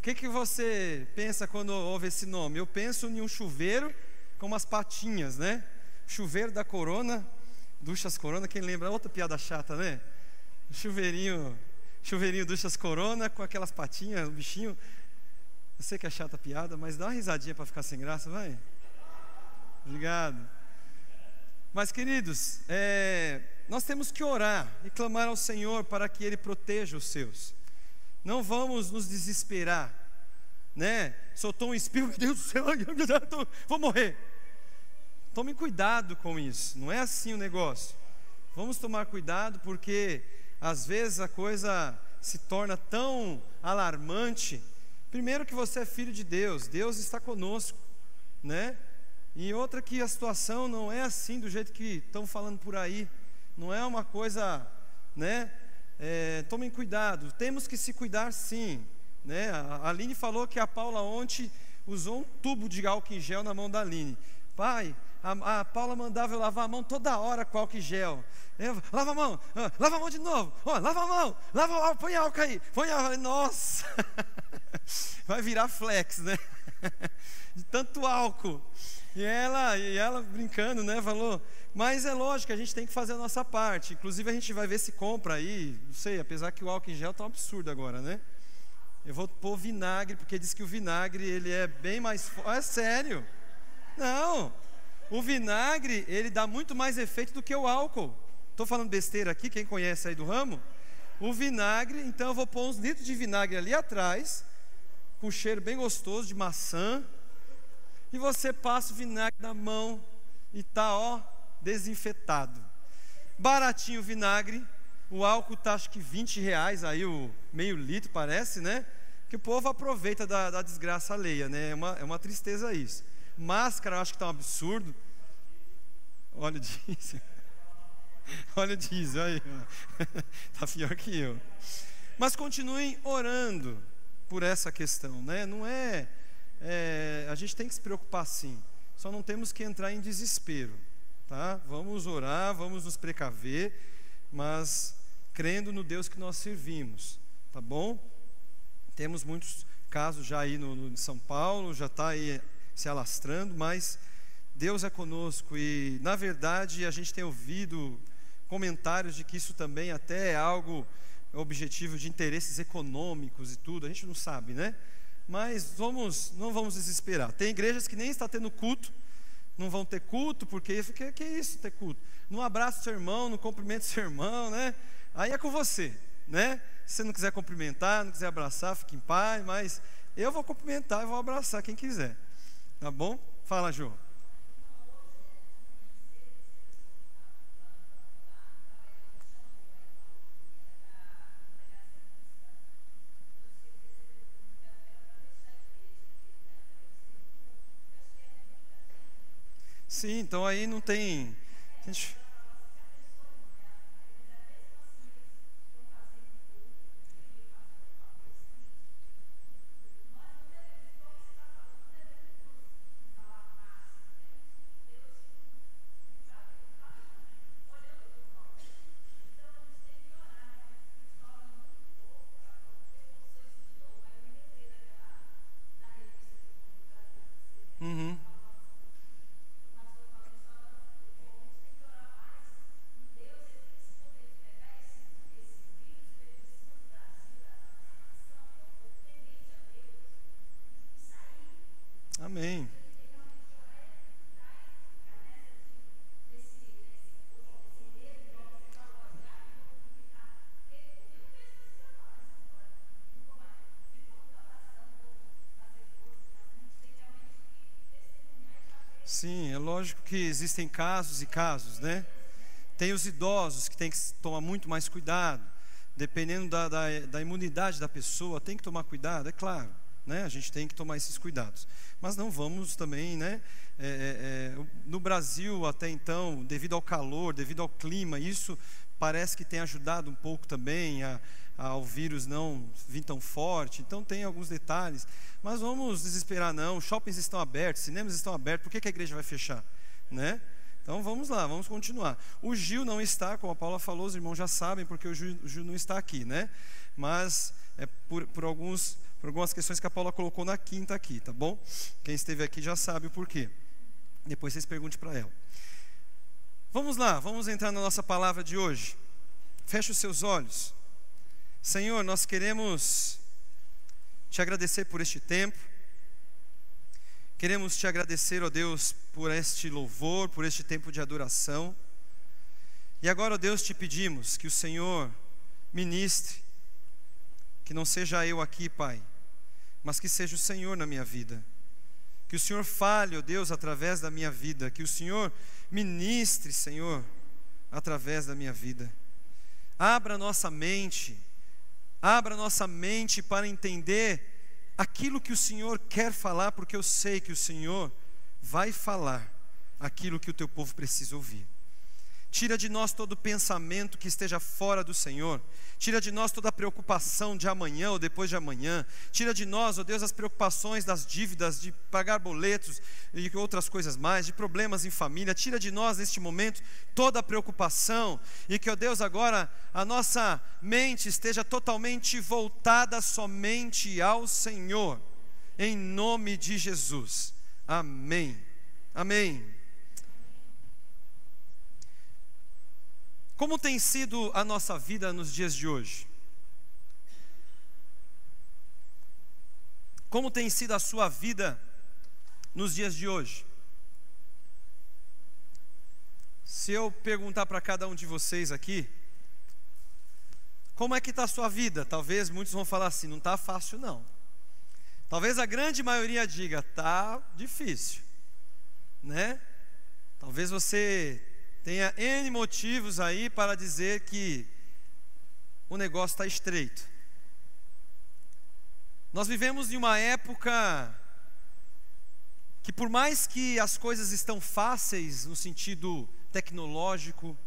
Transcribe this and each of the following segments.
que você pensa quando ouve esse nome? Eu penso em um chuveiro com umas patinhas, né? Chuveiro da Corona, Duchas Corona, quem lembra? Outra piada chata, né? Chuveirinho Duchas Corona com aquelas patinhas, o bichinho. Eu sei que é chata a piada, mas dá uma risadinha para ficar sem graça, vai. Obrigado. Mas, queridos, nós temos que orar e clamar ao Senhor para que Ele proteja os seus. Não vamos nos desesperar, né? Soltou um espirro, meu Deus do céu, vou morrer. Tomem cuidado com isso, não é assim o negócio. Vamos tomar cuidado, porque às vezes a coisa se torna tão alarmante. Primeiro que você é filho de Deus, Deus está conosco, né? E outra que a situação não é assim do jeito que estão falando por aí. Não é uma coisa, né? Tomem cuidado, temos que se cuidar sim, né? A Aline falou que a Paula ontem usou um tubo de álcool em gel na mão da Aline. Pai, a Paula mandava eu lavar a mão toda hora com álcool em gel. Lava a mão de novo, lava a mão, põe álcool aí, põe álcool. Nossa, vai virar flex, né? De tanto álcool. E ela brincando, né, falou, mas é lógico, a gente tem que fazer a nossa parte. Inclusive a gente vai ver se compra aí, não sei, apesar que o álcool em gel está um absurdo agora, né? Eu vou pôr vinagre, porque diz que o vinagre, ele é bem mais forte. É sério. Não, o vinagre, ele dá muito mais efeito do que o álcool. Estou falando besteira aqui, quem conhece aí do ramo? O vinagre, então eu vou pôr uns litros de vinagre ali atrás, com um cheiro bem gostoso de maçã, e você passa o vinagre na mão e está, desinfetado. Baratinho o vinagre, o álcool está acho que R$20, aí o meio litro parece, né? Que o povo aproveita da desgraça alheia, né? É uma tristeza isso. Máscara, eu acho que está um absurdo. Olha o diesel. Olha o diesel aí. Está pior que eu. Mas continuem orando por essa questão, né? Não a gente tem que se preocupar sim. Só não temos que entrar em desespero, tá? Vamos orar, vamos nos precaver, mas crendo no Deus que nós servimos, tá bom? Temos muitos casos já aí no São Paulo, já está aí se alastrando, mas Deus é conosco e, na verdade, a gente tem ouvido comentários de que isso também até é algo objetivo de interesses econômicos e tudo, a gente não sabe, né? Mas não vamos desesperar. Tem igrejas que nem está tendo culto, não vão ter culto, porque que é isso ter culto? Não abraça seu irmão, não cumprimenta seu irmão, né? Aí é com você, né? Se você não quiser cumprimentar, não quiser abraçar, fique em paz, mas eu vou cumprimentar e vou abraçar quem quiser. Tá bom? Fala, Jô. Sim, então aí não tem... Uhum. Amém. Sim, é lógico que existem casos e casos, né? Tem os idosos que tem que tomar muito mais cuidado, dependendo da imunidade da pessoa, tem que tomar cuidado, é claro, né? A gente tem que tomar esses cuidados, mas não vamos também, né? No Brasil até então, devido ao calor, devido ao clima, isso parece que tem ajudado um pouco também ao vírus não vir tão forte, então tem alguns detalhes, mas vamos desesperar não, shoppings estão abertos, cinemas estão abertos, por que a igreja vai fechar, né? Então vamos lá, vamos continuar. O Gil não está, como a Paula falou, os irmãos já sabem, porque o Gil não está aqui, né? Mas por por algumas questões que a Paula colocou na quinta aqui, tá bom? Quem esteve aqui já sabe o porquê. Depois vocês perguntem para ela. Vamos lá, vamos entrar na nossa palavra de hoje. Feche os seus olhos. Senhor, nós queremos te agradecer por este tempo. Queremos te agradecer, ó Deus, por este louvor, por este tempo de adoração. E agora, ó Deus, te pedimos que o Senhor ministre, que não seja eu aqui, Pai, mas que seja o Senhor na minha vida. Que o Senhor fale, ó Deus, através da minha vida. Que o Senhor ministre, Senhor, através da minha vida. Abra nossa mente para entender aquilo que o Senhor quer falar, porque eu sei que o Senhor vai falar aquilo que o teu povo precisa ouvir. Tira de nós todo pensamento que esteja fora do Senhor. Tira de nós toda a preocupação de amanhã ou depois de amanhã. Tira de nós, ó Deus, as preocupações das dívidas, de pagar boletos e outras coisas mais, de problemas em família. Tira de nós neste momento toda a preocupação. E que, ó Deus, agora a nossa mente esteja totalmente voltada somente ao Senhor. Em nome de Jesus. Amém. Amém. Como tem sido a nossa vida nos dias de hoje? Como tem sido a sua vida nos dias de hoje? Se eu perguntar para cada um de vocês aqui, como é que está a sua vida? Talvez muitos vão falar assim, não está fácil não. Talvez a grande maioria diga, está difícil, né? Talvez você tenha N motivos aí para dizer que o negócio está estreito. Nós vivemos em uma época que, por mais que as coisas estão fáceis no sentido tecnológico,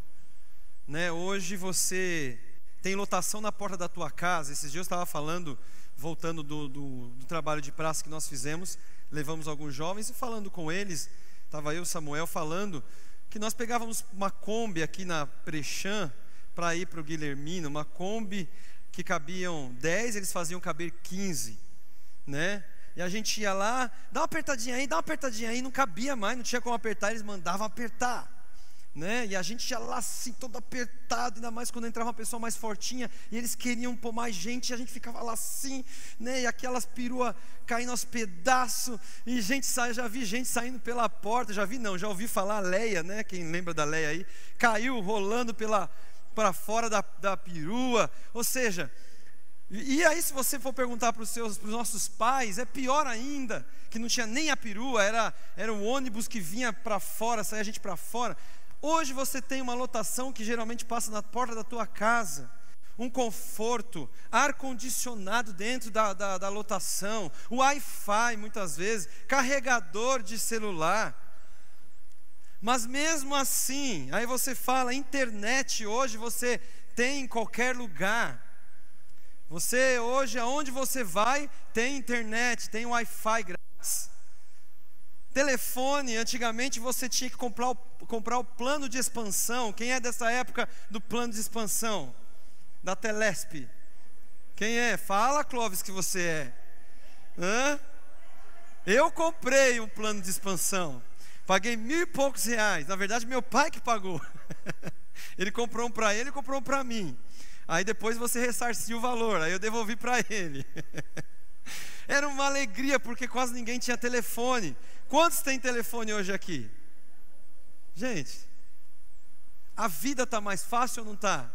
né, hoje você tem lotação na porta da tua casa. Esses dias eu estava falando, voltando do trabalho de praça que nós fizemos, levamos alguns jovens e falando com eles, estava eu e o Samuel falando, que nós pegávamos uma Kombi aqui na Prechã para ir para o Guilhermino, uma Kombi que cabiam 10, eles faziam caber 15, né? E a gente ia lá, dá uma apertadinha aí, não cabia mais, não tinha como apertar, eles mandavam apertar, né? E a gente ia lá assim, todo apertado, ainda mais quando entrava uma pessoa mais fortinha, e eles queriam pôr mais gente, e a gente ficava lá assim, né? E aquelas peruas caindo aos pedaços, e já vi gente saindo pela porta, já ouvi falar a Leia, né? Quem lembra da Leia aí? Caiu rolando para fora da perua, ou seja, e aí se você for perguntar para os nossos pais, é pior ainda, que não tinha nem a perua, era o ônibus que vinha para fora, saía a gente para fora. Hoje você tem uma lotação que geralmente passa na porta da tua casa, um conforto, ar-condicionado dentro da lotação, Wi-Fi muitas vezes, carregador de celular. Mas mesmo assim, aí você fala, internet hoje você tem em qualquer lugar. Você hoje, aonde você vai, tem internet, tem Wi-Fi grátis. Telefone, antigamente você tinha que comprar o plano de expansão. Quem é dessa época do plano de expansão? Da Telesp? Quem é? Fala, Clóvis, que você é. Hã? Eu comprei um plano de expansão. Paguei R$1.000 e poucos. Na verdade, meu pai que pagou. Ele comprou um para ele e comprou um para mim. Aí depois você ressarciu o valor. Aí eu devolvi para ele. Era uma alegria, porque quase ninguém tinha telefone. Quantos tem telefone hoje aqui? Gente, a vida está mais fácil ou não está?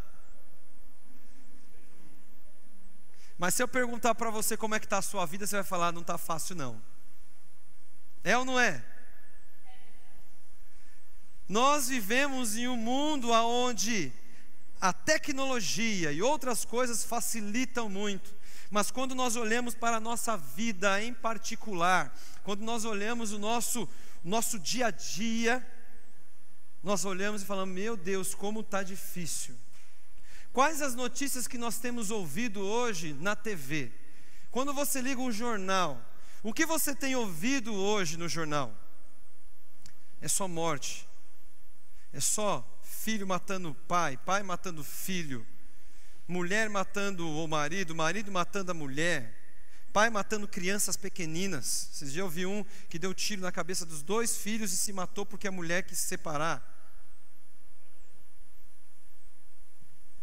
Mas se eu perguntar para você como é que está a sua vida, você vai falar, não está fácil não. É ou não é? Nós vivemos em um mundo onde a tecnologia e outras coisas facilitam muito. Mas quando nós olhamos para a nossa vida em particular, quando nós olhamos o nosso dia a dia, nós olhamos e falamos, meu Deus, como está difícil. Quais as notícias que nós temos ouvido hoje na TV? Quando você liga um jornal, o que você tem ouvido hoje no jornal? É só morte, é só filho matando pai, pai matando filho, mulher matando o marido, marido matando a mulher, pai matando crianças pequeninas. Esses dias eu vi um que deu tiro na cabeça dos 2 filhos e se matou porque a mulher quis se separar.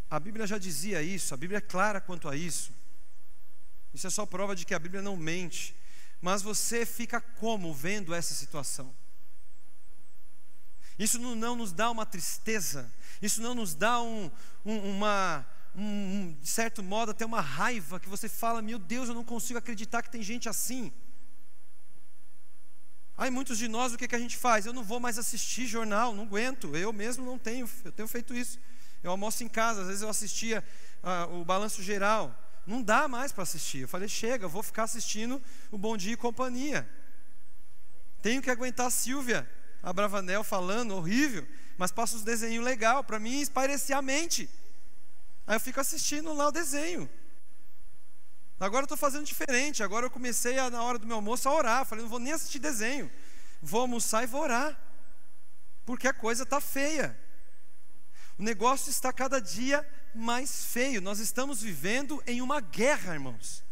A Bíblia já dizia isso, a Bíblia é clara quanto a isso. Isso é só prova de que a Bíblia não mente. Mas você fica como vendo essa situação? Isso não nos dá uma tristeza, isso não nos dá de certo modo até uma raiva, que você fala, meu Deus, eu não consigo acreditar que tem gente assim. Aí muitos de nós, o que a gente faz? Eu não vou mais assistir jornal, não aguento, eu mesmo não tenho, eu tenho feito isso. Eu almoço em casa, às vezes eu assistia o Balanço Geral, não dá mais para assistir. Eu falei, chega, eu vou ficar assistindo o Bom Dia e Companhia. Tenho que aguentar a Silvia Abravanel falando, horrível, mas passa os desenhos legais, para mim espairecer a mente. Aí eu fico assistindo lá o desenho. Agora eu estou fazendo diferente, agora eu comecei na hora do meu almoço a orar. Falei, não vou nem assistir desenho, vou almoçar e vou orar, porque a coisa está feia. O negócio está cada dia mais feio. Nós estamos vivendo em uma guerra, irmãos.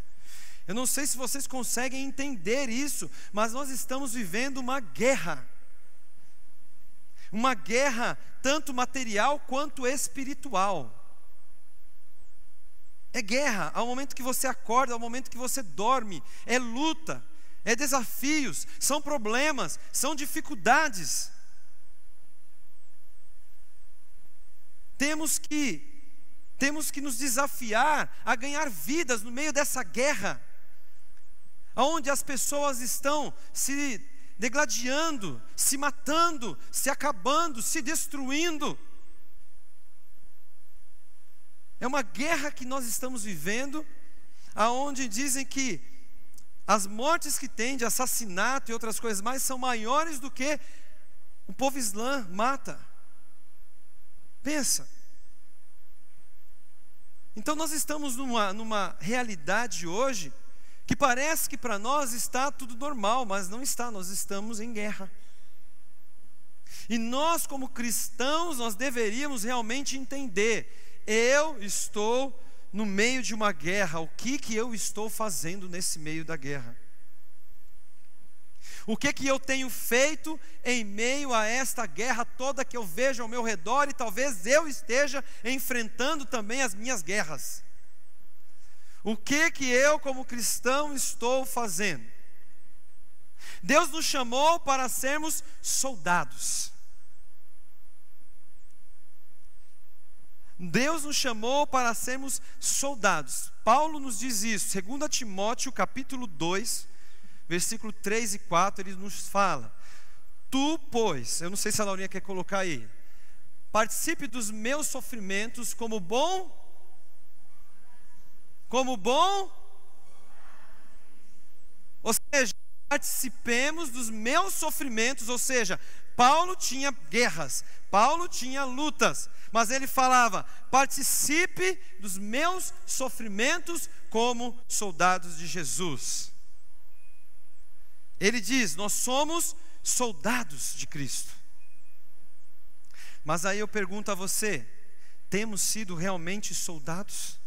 Eu não sei se vocês conseguem entender isso, mas nós estamos vivendo uma guerra. Uma guerra tanto material quanto espiritual. É guerra ao momento que você acorda, ao momento que você dorme. É luta, é desafios, são problemas, são dificuldades. Temos que nos desafiar a ganhar vidas no meio dessa guerra, onde as pessoas estão se degladiando, se matando, se acabando, se destruindo. É uma guerra que nós estamos vivendo, aonde dizem que as mortes que tem de assassinato e outras coisas mais são maiores do que o povo islã mata. Pensa. Então nós estamos numa realidade hoje que parece que para nós está tudo normal, mas não está, nós estamos em guerra. E nós como cristãos, nós deveríamos realmente entender, eu estou no meio de uma guerra, o que eu estou fazendo nesse meio da guerra? O que eu tenho feito em meio a esta guerra toda que eu vejo ao meu redor, e talvez eu esteja enfrentando também as minhas guerras? O que eu como cristão estou fazendo? Deus nos chamou para sermos soldados. Deus nos chamou para sermos soldados. Paulo nos diz isso, 2 Timóteo capítulo 2, versículo 3 e 4, ele nos fala: tu, pois, eu não sei se a Laurinha quer colocar aí, participe dos meus sofrimentos como bom, ou seja, participemos dos meus sofrimentos. Ou seja, Paulo tinha guerras, Paulo tinha lutas, mas ele falava, participe dos meus sofrimentos como soldados de Jesus. Ele diz, nós somos soldados de Cristo. Mas aí eu pergunto a você, temos sido realmente soldados?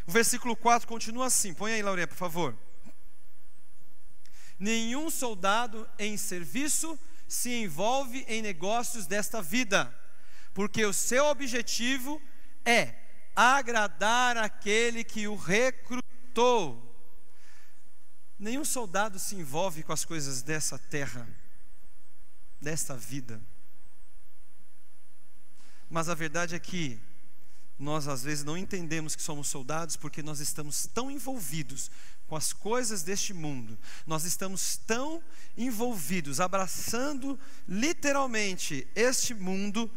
O versículo 4 continua assim, põe aí, Laurinha, por favor. Nenhum soldado em serviço se envolve em negócios desta vida, porque o seu objetivo é agradar aquele que o recrutou. Nenhum soldado se envolve com as coisas dessa terra, desta vida. Mas a verdade é que nós às vezes não entendemos que somos soldados, porque nós estamos tão envolvidos com as coisas deste mundo, nós estamos tão envolvidos, abraçando literalmente este mundo,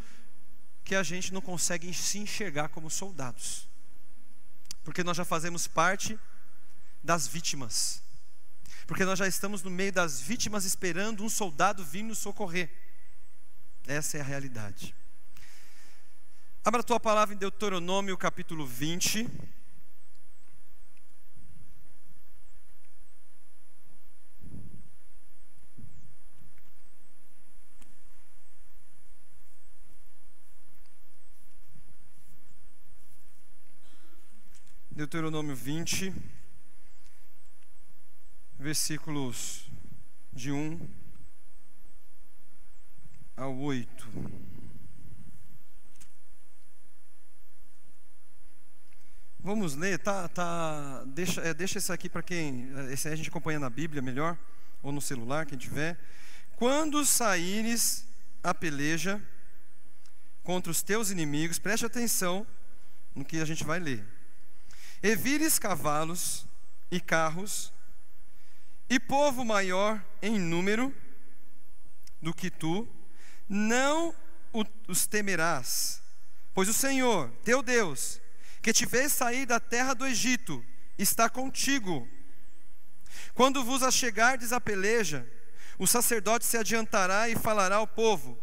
que a gente não consegue se enxergar como soldados, porque nós já fazemos parte das vítimas, porque nós já estamos no meio das vítimas esperando um soldado vir nos socorrer. Essa é a realidade. Abra a tua palavra em Deuteronômio capítulo 20. Deuteronômio 20, versículos de 1 ao 8. Vamos ler, deixa isso aqui para quem, esse aí a gente acompanha na Bíblia melhor, ou no celular, quem tiver. Quando saíres a peleja contra os teus inimigos, preste atenção no que a gente vai ler. E vires cavalos e carros, e povo maior em número do que tu, não os temerás, pois o Senhor, teu Deus, que te fez sair da terra do Egito, está contigo. Quando vos achegardes à peleja, o sacerdote se adiantará e falará ao povo,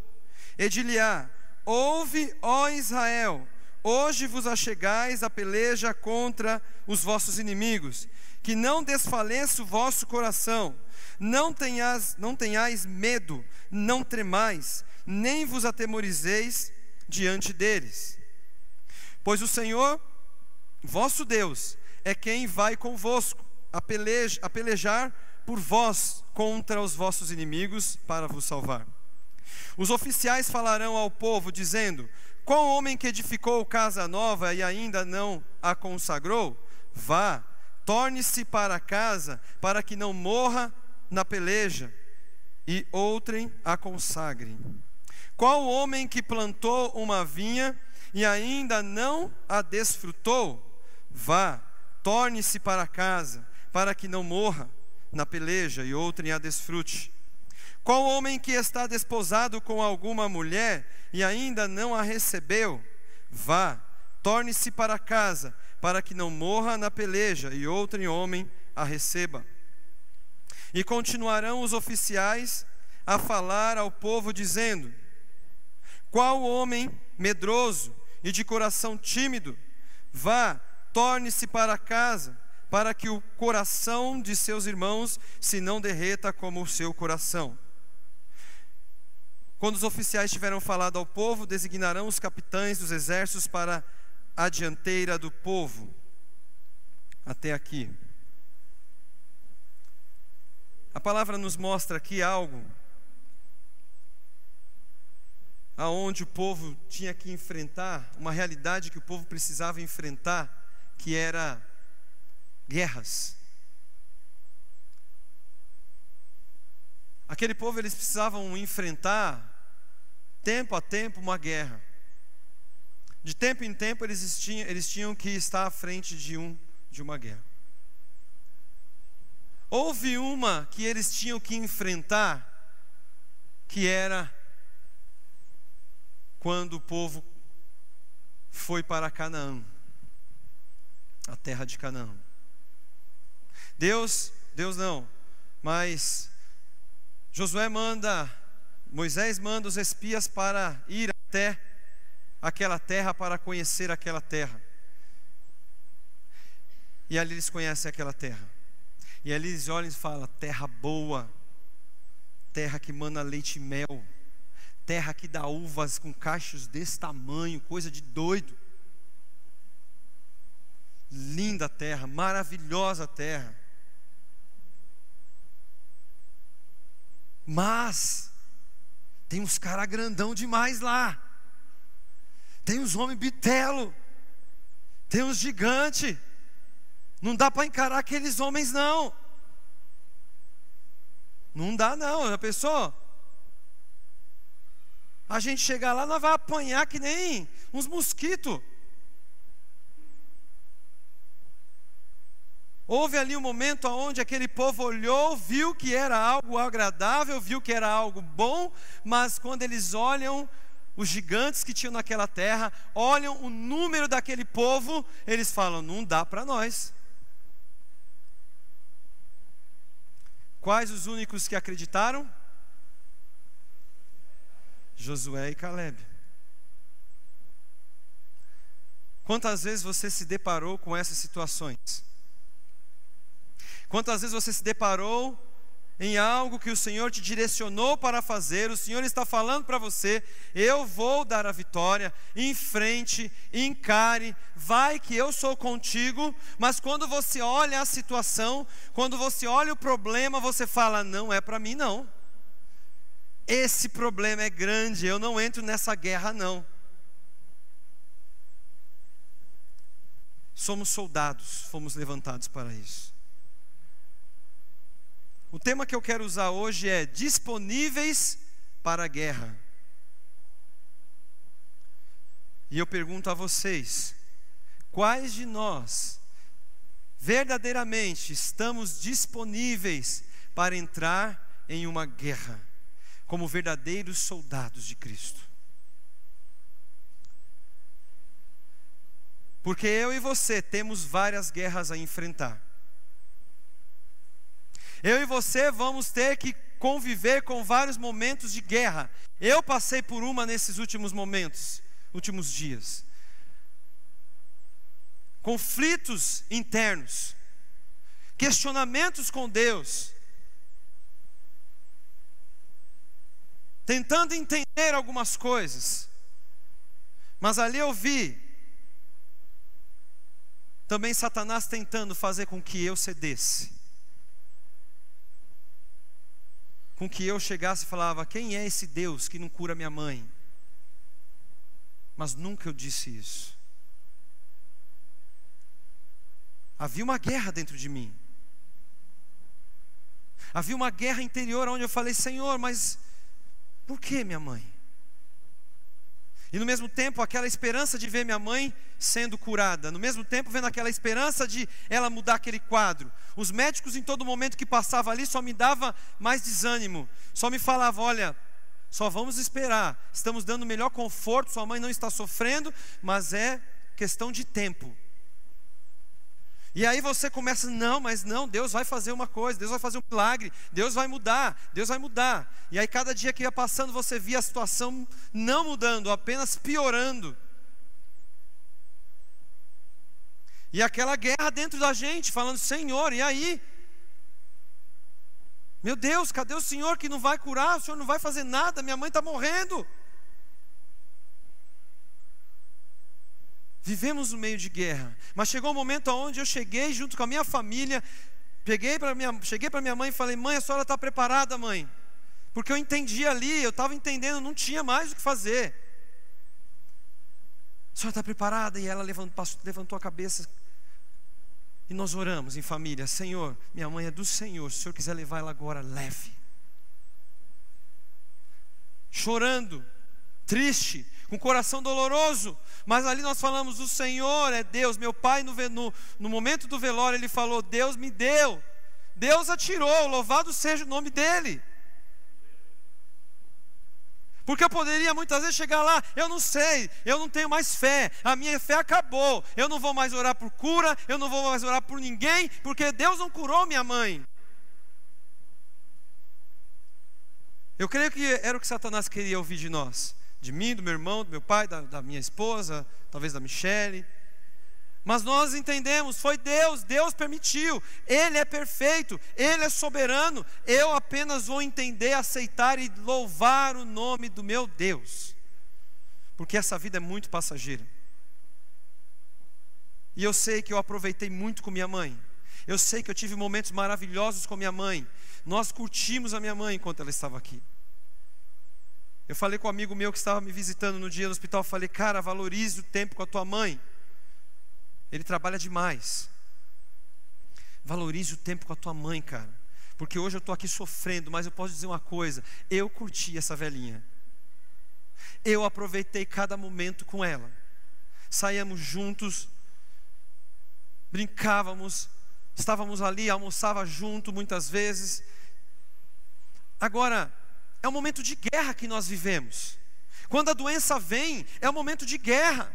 e dir-lhe-á: ouve, ó Israel, hoje vos achegais à peleja contra os vossos inimigos, que não desfaleça o vosso coração, não tenhais medo, não tremais, nem vos atemorizeis diante deles. Pois o Senhor, vosso Deus, é quem vai convosco a pelejar por vós contra os vossos inimigos para vos salvar. Os oficiais falarão ao povo, dizendo: qual homem que edificou casa nova e ainda não a consagrou? Vá, torne-se para casa, para que não morra na peleja, e outrem a consagrem. Qual homem que plantou uma vinha e ainda não a desfrutou? Vá, torne-se para casa, para que não morra na peleja, e outrem a desfrute. Qual homem que está desposado com alguma mulher e ainda não a recebeu? Vá, torne-se para casa, para que não morra na peleja, e outrem homem a receba. E continuarão os oficiais a falar ao povo, dizendo: qual homem medroso e de coração tímido? Vá, torne-se para casa, para que o coração de seus irmãos se não derreta como o seu coração. Quando os oficiais tiveram falado ao povo, designarão os capitães dos exércitos para a dianteira do povo. Até aqui. A palavra nos mostra aqui algo aonde o povo tinha que enfrentar, uma realidade que o povo precisava enfrentar, que era guerras. Aquele povo, eles precisavam enfrentar, tempo a tempo, uma guerra. De tempo em tempo, eles tinham que estar à frente de uma guerra. Houve uma que eles tinham que enfrentar, que era quando o povo foi para Canaã, a terra de Canaã. Moisés manda os espias para ir até aquela terra, para conhecer aquela terra. E ali eles conhecem aquela terra. E ali eles olham e falam: terra boa, terra que mana leite e mel, terra que dá uvas com cachos desse tamanho, coisa de doido. Linda terra, maravilhosa terra. Mas tem uns caras grandão demais lá. Tem uns homens bitelo, tem uns gigantes. Não dá para encarar aqueles homens não. Não dá não, já pensou? A gente chegar lá, nós vai apanhar que nem uns mosquitos. Houve ali um momento onde aquele povo olhou, viu que era algo agradável, viu que era algo bom, mas quando eles olham os gigantes que tinham naquela terra, olham o número daquele povo, eles falam: não dá para nós. Quais os únicos que acreditaram? Josué e Caleb. Quantas vezes você se deparou com essas situações? Quantas vezes você se deparou em algo que o Senhor te direcionou para fazer, o Senhor está falando para você: eu vou dar a vitória, enfrente, encare, vai que eu sou contigo. Mas quando você olha a situação, quando você olha o problema, você fala: não é para mim não, esse problema é grande, eu não entro nessa guerra não. Somos soldados, fomos levantados para isso. O tema que eu quero usar hoje é disponíveis para a guerra. E eu pergunto a vocês: quais de nós verdadeiramente estamos disponíveis para entrar em uma guerra, como verdadeiros soldados de Cristo? Porque eu e você temos várias guerras a enfrentar. Eu e você vamos ter que conviver com vários momentos de guerra. Eu passei por uma nesses últimos momentos, últimos dias. Conflitos internos, questionamentos com Deus, tentando entender algumas coisas. Mas ali eu vi também Satanás tentando fazer com que eu cedesse, com que eu chegasse e falava: quem é esse Deus que não cura minha mãe? Mas nunca eu disse isso. Havia uma guerra dentro de mim. Havia uma guerra interior onde eu falei: Senhor, mas por que minha mãe? E no mesmo tempo aquela esperança de ver minha mãe sendo curada, no mesmo tempo vendo aquela esperança de ela mudar aquele quadro. Os médicos em todo momento que passavam ali só me dava mais desânimo, só me falavam: olha, só vamos esperar, estamos dando o melhor conforto, sua mãe não está sofrendo, mas é questão de tempo. E aí você começa: não, mas não, Deus vai fazer uma coisa, Deus vai fazer um milagre, Deus vai mudar, Deus vai mudar. E aí cada dia que ia passando você via a situação não mudando, apenas piorando. E aquela guerra dentro da gente, falando: Senhor, e aí? Meu Deus, cadê o Senhor que não vai curar? O Senhor não vai fazer nada, minha mãe está morrendo. Vivemos no meio de guerra, mas chegou um momento onde eu cheguei junto com a minha família, cheguei para minha mãe e falei: mãe, a senhora está preparada, mãe? Porque eu entendi ali, eu estava entendendo, não tinha mais o que fazer. A senhora está preparada? E ela levantou a cabeça, e nós oramos em família: Senhor, minha mãe é do Senhor, se o Senhor quiser levar ela agora, leve. Chorando, triste, com o coração doloroso, mas ali nós falamos: o Senhor é Deus. Meu pai no momento do velório ele falou: Deus me deu, Deus atirou, louvado seja o nome dEle. Porque eu poderia muitas vezes chegar lá: eu não sei, eu não tenho mais fé, a minha fé acabou, eu não vou mais orar por cura, eu não vou mais orar por ninguém, porque Deus não curou minha mãe. Eu creio que era o que Satanás queria ouvir de nós, de mim, do meu irmão, do meu pai, da minha esposa, talvez da Michele. Mas nós entendemos, foi Deus, Deus permitiu, Ele é perfeito, Ele é soberano. Eu apenas vou entender, aceitar e louvar o nome do meu Deus, porque essa vida é muito passageira. E eu sei que eu aproveitei muito com minha mãe, eu sei que eu tive momentos maravilhosos com minha mãe. Nós curtimos a minha mãe enquanto ela estava aqui. Eu falei com um amigo meu que estava me visitando no dia no hospital, falei: cara, valorize o tempo com a tua mãe, ele trabalha demais. Valorize o tempo com a tua mãe, cara, porque hoje eu estou aqui sofrendo, mas eu posso dizer uma coisa: eu curti essa velhinha, eu aproveitei cada momento com ela. Saíamos juntos, brincávamos, estávamos ali, almoçava junto muitas vezes. Agora, é um momento de guerra que nós vivemos. Quando a doença vem, é um momento de guerra.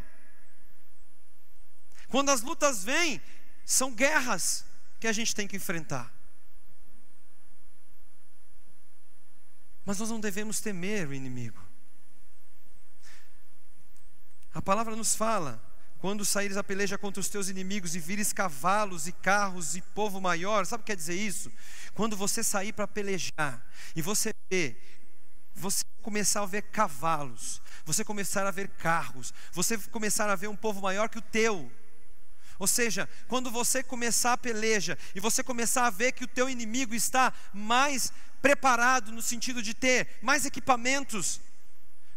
Quando as lutas vêm, são guerras que a gente tem que enfrentar. Mas nós não devemos temer o inimigo. A palavra nos fala: quando saíres a peleja contra os teus inimigos e vires cavalos e carros e povo maior, sabe o que quer dizer isso? Quando você sair para pelejar e você começar a ver cavalos, você começar a ver carros, você começar a ver um povo maior que o teu. Ou seja, quando você começar a peleja e você começar a ver que o teu inimigo está mais preparado no sentido de ter mais equipamentos,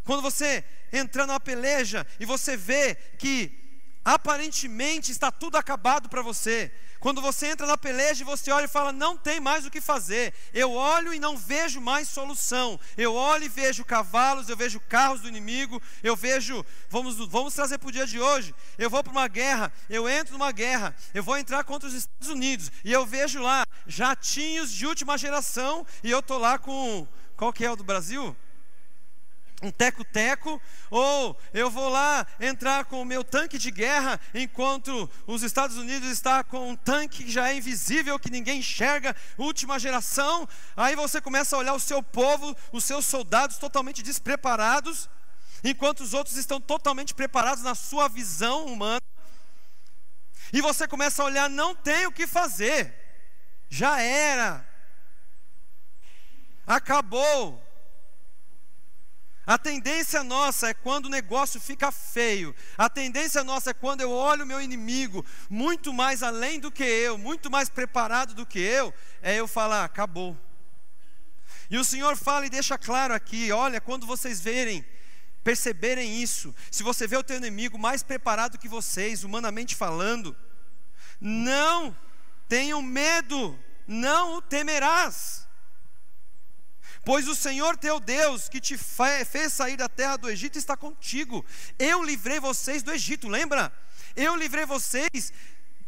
quando você entrar numa peleja e você vê que aparentemente está tudo acabado para você, quando você entra na peleja e você olha e fala, não tem mais o que fazer, eu olho e não vejo mais solução, eu olho e vejo cavalos, eu vejo carros do inimigo, eu vejo, vamos trazer para o dia de hoje, eu vou para uma guerra, eu entro numa guerra, eu vou entrar contra os Estados Unidos, e eu vejo lá, jatinhos de última geração, e eu estou lá com, qual que é o do Brasil? Um teco-teco, ou eu vou lá entrar com o meu tanque de guerra, enquanto os Estados Unidos está com um tanque que já é invisível, que ninguém enxerga, última geração. Aí você começa a olhar o seu povo, os seus soldados totalmente despreparados, enquanto os outros estão totalmente preparados na sua visão humana, e você começa a olhar, não tem o que fazer, já era, acabou. A tendência nossa é quando o negócio fica feio, a tendência nossa é quando eu olho o meu inimigo muito mais além do que eu, muito mais preparado do que eu, é eu falar, acabou. E o Senhor fala e deixa claro aqui, olha, quando vocês perceberem isso, se você vê o teu inimigo mais preparado que vocês, humanamente falando, não tenham medo, não o temerás. Pois o Senhor teu Deus, que te fez sair da terra do Egito, está contigo. Eu livrei vocês do Egito, lembra? Eu livrei vocês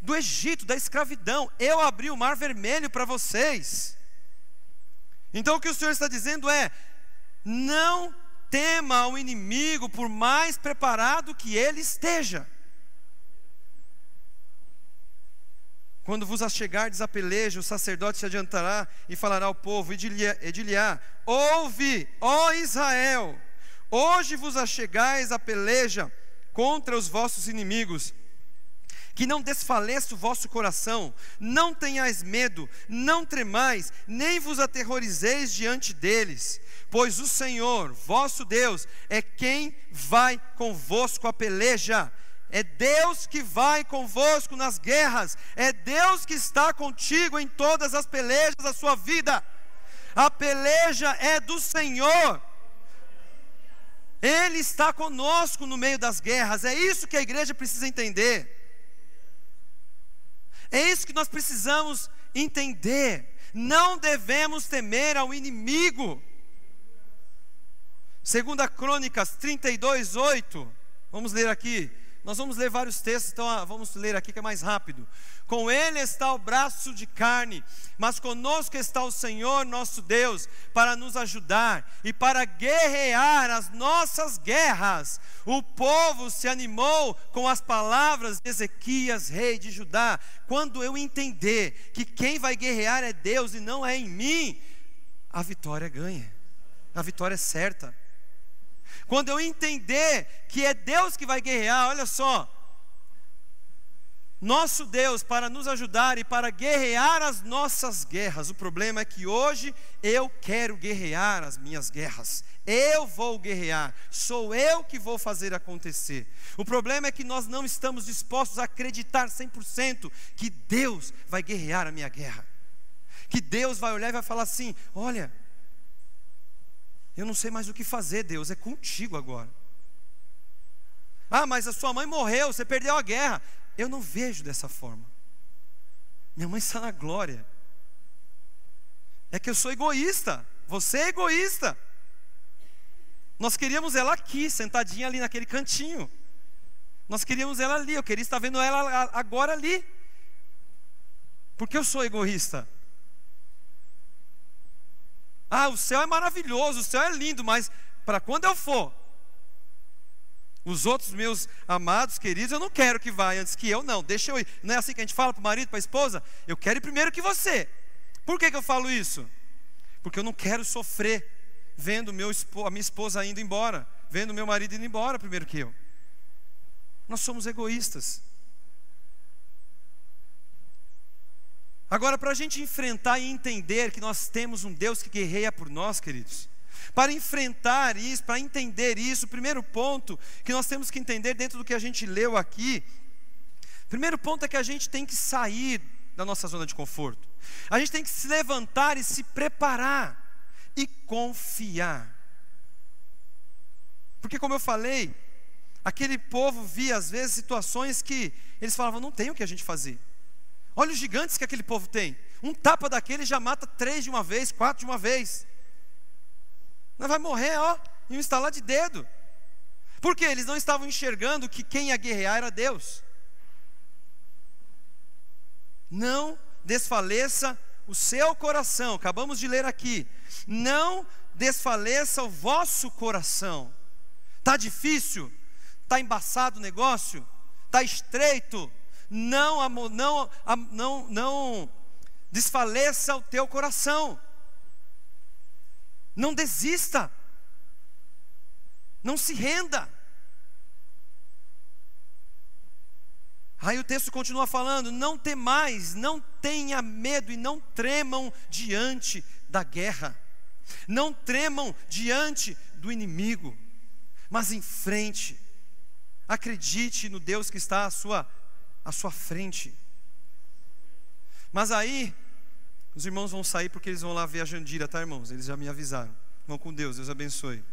do Egito, da escravidão. Eu abri o mar vermelho para vocês. Então o que o Senhor está dizendo é, não tema o inimigo, por mais preparado que ele esteja. Quando vos achegardes à peleja, o sacerdote se adiantará e falará ao povo, e dir-lhe-á, ouve, ó Israel, hoje vos achegais à peleja contra os vossos inimigos, que não desfaleça o vosso coração, não tenhais medo, não tremais, nem vos aterrorizeis diante deles, pois o Senhor, vosso Deus, é quem vai convosco à peleja. É Deus que vai convosco nas guerras, é Deus que está contigo em todas as pelejas da sua vida. A peleja é do Senhor, Ele está conosco no meio das guerras. É isso que a igreja precisa entender, é isso que nós precisamos entender. Não devemos temer ao inimigo. 2 Crônicas 32:8, vamos ler aqui. Nós vamos ler vários textos, então vamos ler aqui que é mais rápido. Com ele está o braço de carne, mas conosco está o Senhor nosso Deus, para nos ajudar e para guerrear as nossas guerras. O povo se animou com as palavras de Ezequias, rei de Judá. Quando eu entender que quem vai guerrear é Deus e não é em mim, a vitória ganha, a vitória é certa. Quando eu entender que é Deus que vai guerrear, olha só, nosso Deus para nos ajudar e para guerrear as nossas guerras. O problema é que hoje eu quero guerrear as minhas guerras, eu vou guerrear, sou eu que vou fazer acontecer. O problema é que nós não estamos dispostos a acreditar 100% que Deus vai guerrear a minha guerra, que Deus vai olhar e vai falar assim, olha, eu não sei mais o que fazer, Deus, é contigo agora. Ah, mas a sua mãe morreu, você perdeu a guerra. Eu não vejo dessa forma. Minha mãe está na glória. É que eu sou egoísta, você é egoísta. Nós queríamos ela aqui, sentadinha ali naquele cantinho. Nós queríamos ela ali, eu queria estar vendo ela agora ali. Porque eu sou egoísta. Ah, o céu é maravilhoso, o céu é lindo, mas para quando eu for, os outros meus amados, queridos, eu não quero que vá antes que eu, não, deixa eu ir. Não é assim que a gente fala para o marido, para a esposa? Eu quero ir primeiro que você. Por que eu falo isso? Porque eu não quero sofrer vendo a minha esposa indo embora, vendo meu marido indo embora primeiro que eu. Nós somos egoístas. Agora, para a gente enfrentar e entender que nós temos um Deus que guerreia por nós, queridos, para enfrentar isso, para entender isso, o primeiro ponto que nós temos que entender dentro do que a gente leu aqui, o primeiro ponto é que a gente tem que sair da nossa zona de conforto. A gente tem que se levantar e se preparar e confiar. Porque, como eu falei, aquele povo via às vezes situações que eles falavam, não tem o que a gente fazer. Olha os gigantes que aquele povo tem. Um tapa daquele já mata 3 de uma vez, 4 de uma vez. Nós vai morrer, ó, em um estalar de dedo. Por quê? Eles não estavam enxergando que quem ia guerrear era Deus. Não desfaleça o seu coração. Acabamos de ler aqui. Não desfaleça o vosso coração. Está difícil? Está embaçado o negócio? Está estreito? Não desfaleça o teu coração. Não desista. Não se renda. Aí o texto continua falando, não temais, não tenha medo e não tremam diante da guerra. Não tremam diante do inimigo, mas enfrente. Acredite no Deus que está à sua frente. Mas aí, os irmãos vão sair porque eles vão lá ver a Jandira, tá, irmãos? Eles já me avisaram. Vão com Deus, Deus abençoe.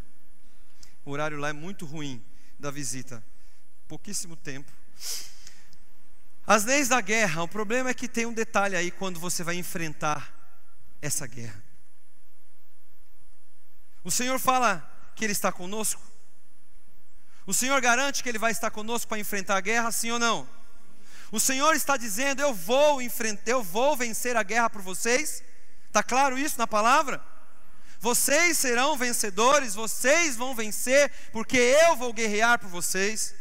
O horário lá é muito ruim da visita. Pouquíssimo tempo. As leis da guerra, o problema é que tem um detalhe aí quando você vai enfrentar essa guerra. O Senhor fala que Ele está conosco. O Senhor garante que Ele vai estar conosco para enfrentar a guerra, sim ou não? O Senhor está dizendo, eu vou vencer a guerra por vocês. Está claro isso na palavra? Vocês serão vencedores, vocês vão vencer, porque eu vou guerrear por vocês.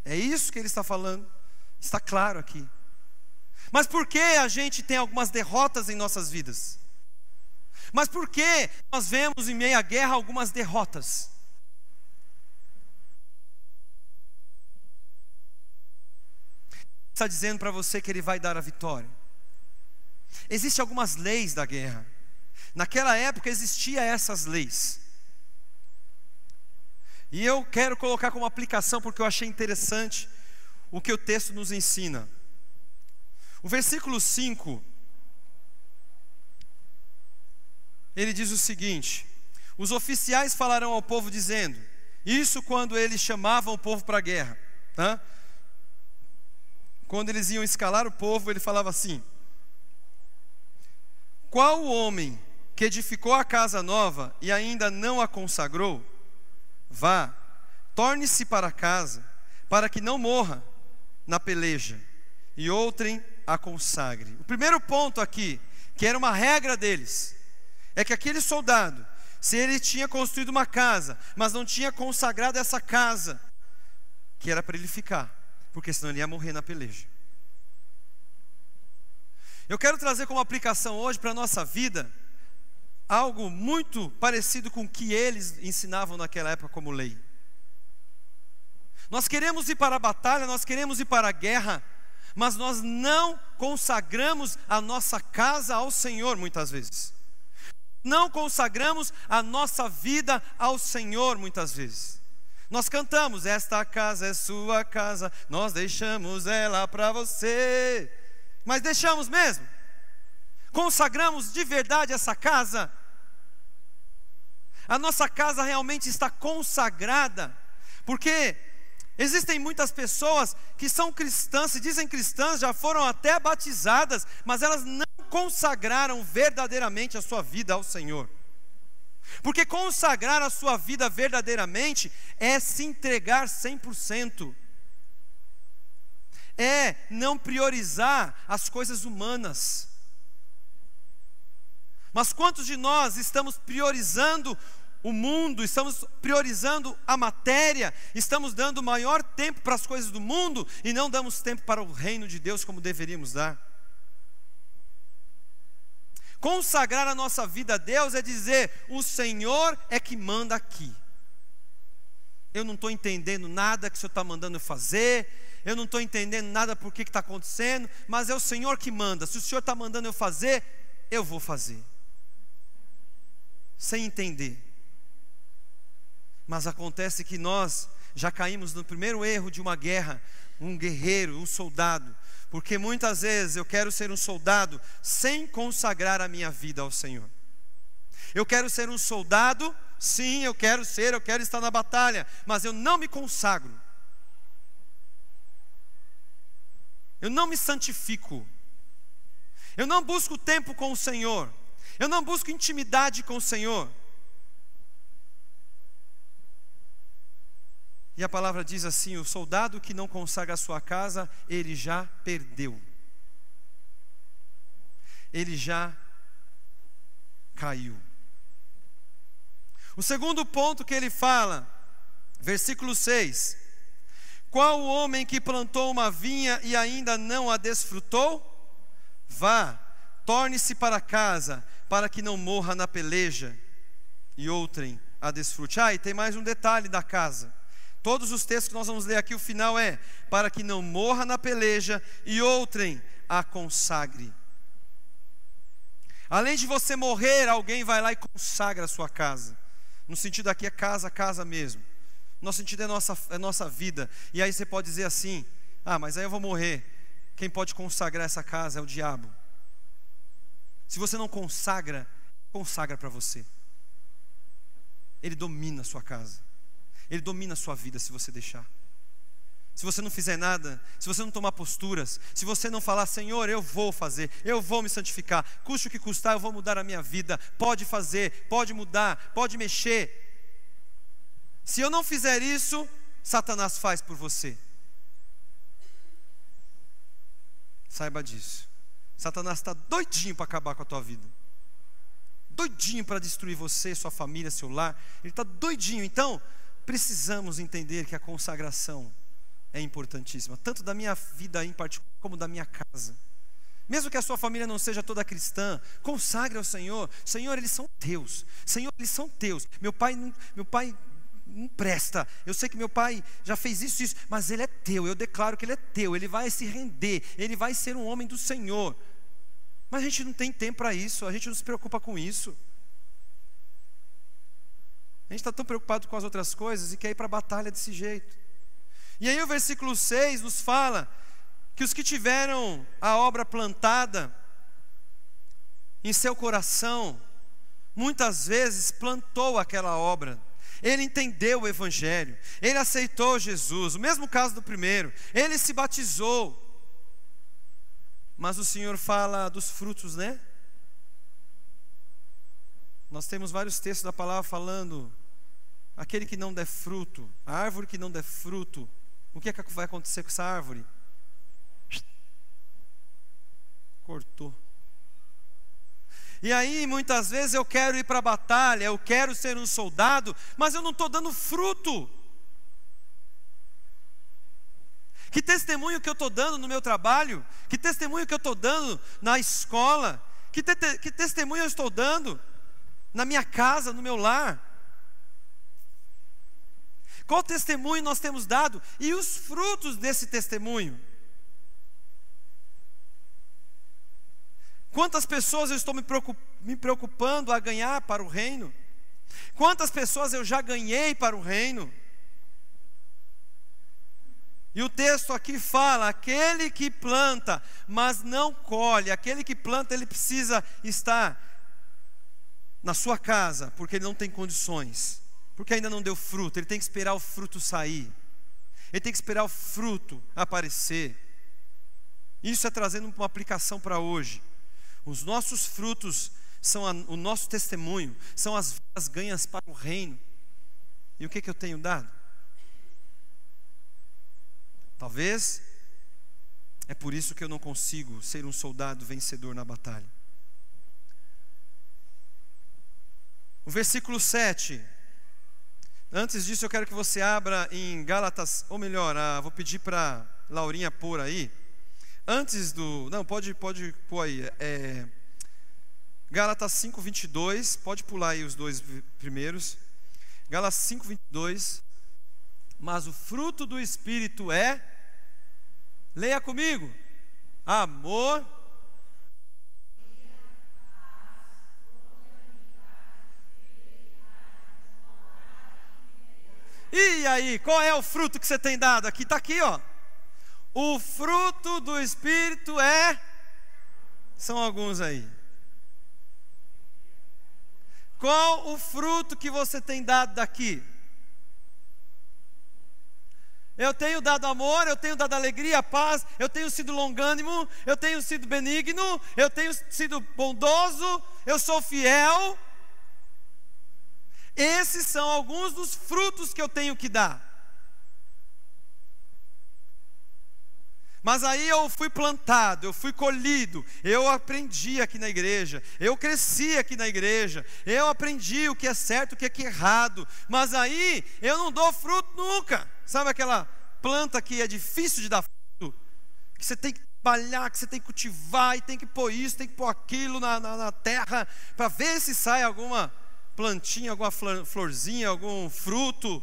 É isso que Ele está falando. Está claro aqui. Mas por que a gente tem algumas derrotas em nossas vidas? Mas por que nós vemos em meio à guerra algumas derrotas? Está dizendo para você que Ele vai dar a vitória. Existem algumas leis da guerra. Naquela época existiam essas leis. E eu quero colocar como aplicação porque eu achei interessante o que o texto nos ensina. O versículo 5, ele diz o seguinte: os oficiais falarão ao povo dizendo, isso quando eles chamavam o povo para a guerra, tá? Quando eles iam escalar o povo, ele falava assim: qual o homem que edificou a casa nova e ainda não a consagrou? Vá, torne-se para casa, para que não morra na peleja, e outrem a consagre. O primeiro ponto aqui, que era uma regra deles, é que aquele soldado, se ele tinha construído uma casa, mas não tinha consagrado essa casa, que era para ele ficar, porque senão ele ia morrer na peleja. Eu quero trazer como aplicação hoje para a nossa vida algo muito parecido com o que eles ensinavam naquela época como lei. Nós queremos ir para a batalha, nós queremos ir para a guerra, mas nós não consagramos a nossa casa ao Senhor muitas vezes. Não consagramos a nossa vida ao Senhor muitas vezes. Nós cantamos, esta casa é sua casa, nós deixamos ela para você. Mas deixamos mesmo? Consagramos de verdade essa casa? A nossa casa realmente está consagrada? Porque existem muitas pessoas que são cristãs, se dizem cristãs, já foram até batizadas, mas elas não consagraram verdadeiramente a sua vida ao Senhor. Porque consagrar a sua vida verdadeiramente é se entregar 100%. É não priorizar as coisas humanas. Mas quantos de nós estamos priorizando o mundo, estamos priorizando a matéria, estamos dando maior tempo para as coisas do mundo e não damos tempo para o reino de Deus como deveríamos dar? Consagrar a nossa vida a Deus é dizer, o Senhor é que manda aqui. eu não estou entendendo nada que o Senhor está mandando eu fazer, eu não estou entendendo nada por que está acontecendo, mas é o Senhor que manda. Se o Senhor está mandando eu fazer, eu vou fazer. Sem entender. Mas acontece que nós já caímos no primeiro erro de uma guerra, um guerreiro, um soldado, porque muitas vezes eu quero ser um soldado sem consagrar a minha vida ao Senhor. Eu quero ser um soldado, sim, eu quero estar na batalha, mas eu não me consagro. Eu não me santifico. Eu não busco tempo com o Senhor. Eu não busco intimidade com o Senhor. E a palavra diz assim: o soldado que não consagra a sua casa, ele já perdeu. Ele já caiu. O segundo ponto que ele fala, versículo 6: qual o homem que plantou uma vinha e ainda não a desfrutou? Vá, torne-se para casa, para que não morra na peleja, e outrem a desfrute. E tem mais um detalhe da casa. Todos os textos que nós vamos ler aqui, o final é: para que não morra na peleja, e outrem a consagre. Além de você morrer, alguém vai lá e consagra a sua casa. No sentido aqui é casa, casa mesmo. No sentido é nossa vida. E aí você pode dizer assim: mas aí eu vou morrer. Quem pode consagrar essa casa é o diabo. Se você não consagra, consagra para você. Ele domina a sua casa. Ele domina a sua vida se você deixar. Se você não fizer nada, se você não tomar posturas, se você não falar: Senhor, eu vou fazer, eu vou me santificar, custe o que custar, eu vou mudar a minha vida. Pode fazer, pode mudar, pode mexer. Se eu não fizer isso, Satanás faz por você. Saiba disso. Satanás está doidinho para acabar com a tua vida, doidinho para destruir você, sua família, seu lar. Ele está doidinho. Então precisamos entender que a consagração é importantíssima, tanto da minha vida em particular, como da minha casa. Mesmo que a sua família não seja toda cristã, consagre ao Senhor. Senhor, eles são teus. Senhor, eles são teus. Meu pai não presta. Eu sei que meu pai já fez isso, mas ele é teu. Eu declaro que ele é teu. Ele vai se render. Ele vai ser um homem do Senhor. Mas a gente não tem tempo para isso. A gente não se preocupa com isso. A gente está tão preocupado com as outras coisas e quer ir para a batalha desse jeito. E aí o versículo 6 nos fala que os que tiveram a obra plantada em seu coração, muitas vezes plantou aquela obra. Ele entendeu o Evangelho, ele aceitou Jesus. O mesmo caso do primeiro, ele se batizou. Mas o Senhor fala dos frutos, né? Nós temos vários textos da palavra falando: aquele que não der fruto, a árvore que não der fruto, o que é que vai acontecer com essa árvore? Cortou. E aí muitas vezes eu quero ir para a batalha, eu quero ser um soldado, mas eu não estou dando fruto. Que testemunho que eu estou dando no meu trabalho? Que testemunho que eu estou dando na escola? Que testemunho eu estou dando na minha casa, no meu lar? Qual testemunho nós temos dado? E os frutos desse testemunho? Quantas pessoas eu estou me preocupando a ganhar para o reino? Quantas pessoas eu já ganhei para o reino? E o texto aqui fala: aquele que planta, mas não colhe. Aquele que planta, ele precisa estar na sua casa, porque ele não tem condições, porque ainda não deu fruto. Ele tem que esperar o fruto sair, ele tem que esperar o fruto aparecer. Isso é trazendo uma aplicação para hoje. Os nossos frutos são o nosso testemunho, são as vidas ganhas para o reino. E o que eu tenho dado? Talvez é por isso que eu não consigo ser um soldado vencedor na batalha. O versículo 7. Antes disso eu quero que você abra em Gálatas, ou melhor, vou pedir para Laurinha pôr aí. Antes do... Não, pode pôr aí. Gálatas 5:22. Pode pular aí os dois primeiros. Gálatas 5:22. Mas o fruto do Espírito é, leia comigo, amor, e aí, qual é o fruto que você tem dado? Aqui, está aqui, ó. O fruto do Espírito são alguns aí. Qual o fruto que você tem dado daqui? Eu tenho dado amor, eu tenho dado alegria, paz, eu tenho sido longânimo, eu tenho sido benigno, eu tenho sido bondoso, eu sou fiel. Esses são alguns dos frutos que eu tenho que dar. Mas aí eu fui plantado, eu fui colhido, eu aprendi aqui na igreja, eu cresci aqui na igreja, eu aprendi o que é certo, o que é errado, mas aí eu não dou fruto nunca. Sabe aquela planta que é difícil de dar fruto? Que você tem que trabalhar, que você tem que cultivar, e tem que pôr isso, tem que pôr aquilo na terra, para ver se sai alguma plantinha, alguma florzinha, algum fruto,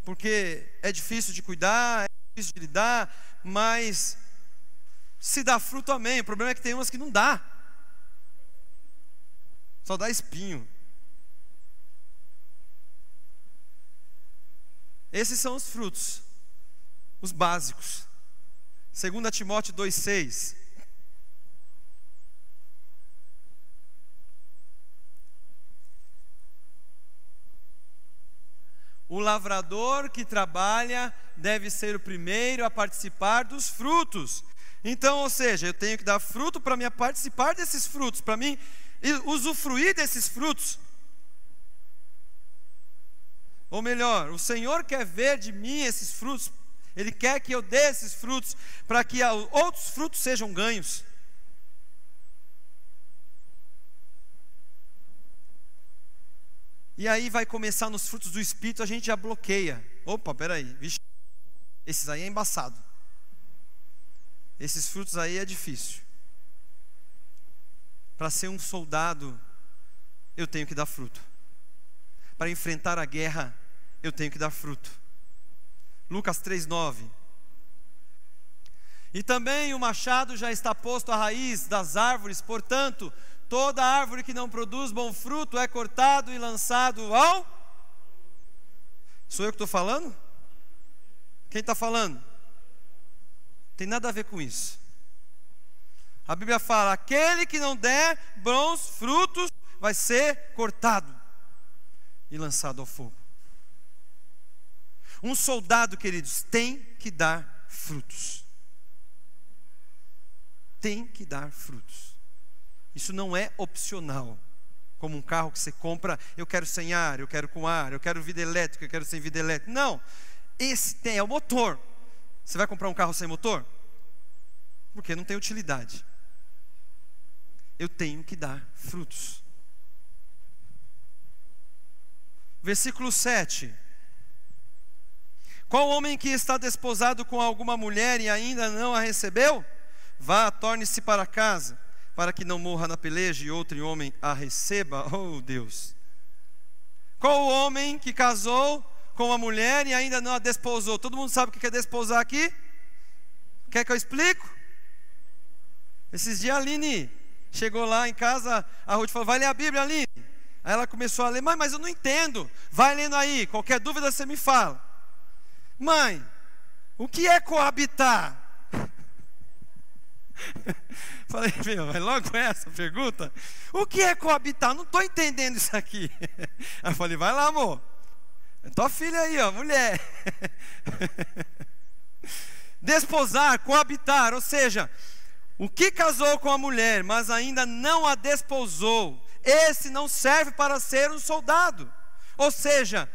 porque é difícil de cuidar, é difícil de lidar, mas se dá fruto, amém. O problema é que tem umas que não dá, só dá espinho. Esses são os frutos, os básicos. 2 Timóteo 2,6. O lavrador que trabalha deve ser o primeiro a participar dos frutos. Então, ou seja, eu tenho que dar fruto para mim participar desses frutos, para mim usufruir desses frutos. Ou melhor, o Senhor quer ver de mim esses frutos, Ele quer que eu dê esses frutos, para que outros frutos sejam ganhos. E aí vai começar nos frutos do Espírito, a gente já bloqueia. Opa, peraí, vixe, esses aí é embaçado. Esses frutos aí é difícil. Para ser um soldado, eu tenho que dar fruto. Para enfrentar a guerra, eu tenho que dar fruto. Lucas 3,9. E também o machado já está posto à raiz das árvores, portanto, toda árvore que não produz bom fruto é cortado e lançado ao... Sou eu que estou falando? Quem está falando? Tem nada a ver com isso. A Bíblia fala, aquele que não der bons frutos vai ser cortado e lançado ao fogo. Um soldado, queridos, tem que dar frutos. Tem que dar frutos. Isso não é opcional, como um carro que você compra, eu quero sem ar, eu quero com ar, eu quero vida elétrica, eu quero sem vida elétrica. Não, esse é o motor. Você vai comprar um carro sem motor? Porque não tem utilidade. Eu tenho que dar frutos. Versículo 7. Qual homem que está desposado com alguma mulher e ainda não a recebeu? Vá, torne-se para casa, para que não morra na peleja e outro homem a receba. Oh Deus! Qual o homem que casou com uma mulher e ainda não a desposou? Todo mundo sabe o que é desposar aqui? Quer que eu explico? Esses dias a Aline chegou lá em casa, a Ruth falou, vai ler a Bíblia, Aline. Aí ela começou a ler, mãe, mas eu não entendo. Vai lendo aí, qualquer dúvida você me fala. Mãe, o que é coabitar? Falei, meu, vai logo essa pergunta. O que é coabitar? Não estou entendendo isso aqui. Aí eu falei, vai lá, amor. É tua filha aí, ó, mulher. Desposar, coabitar, ou seja, o que casou com a mulher, mas ainda não a desposou, esse não serve para ser um soldado. Ou seja,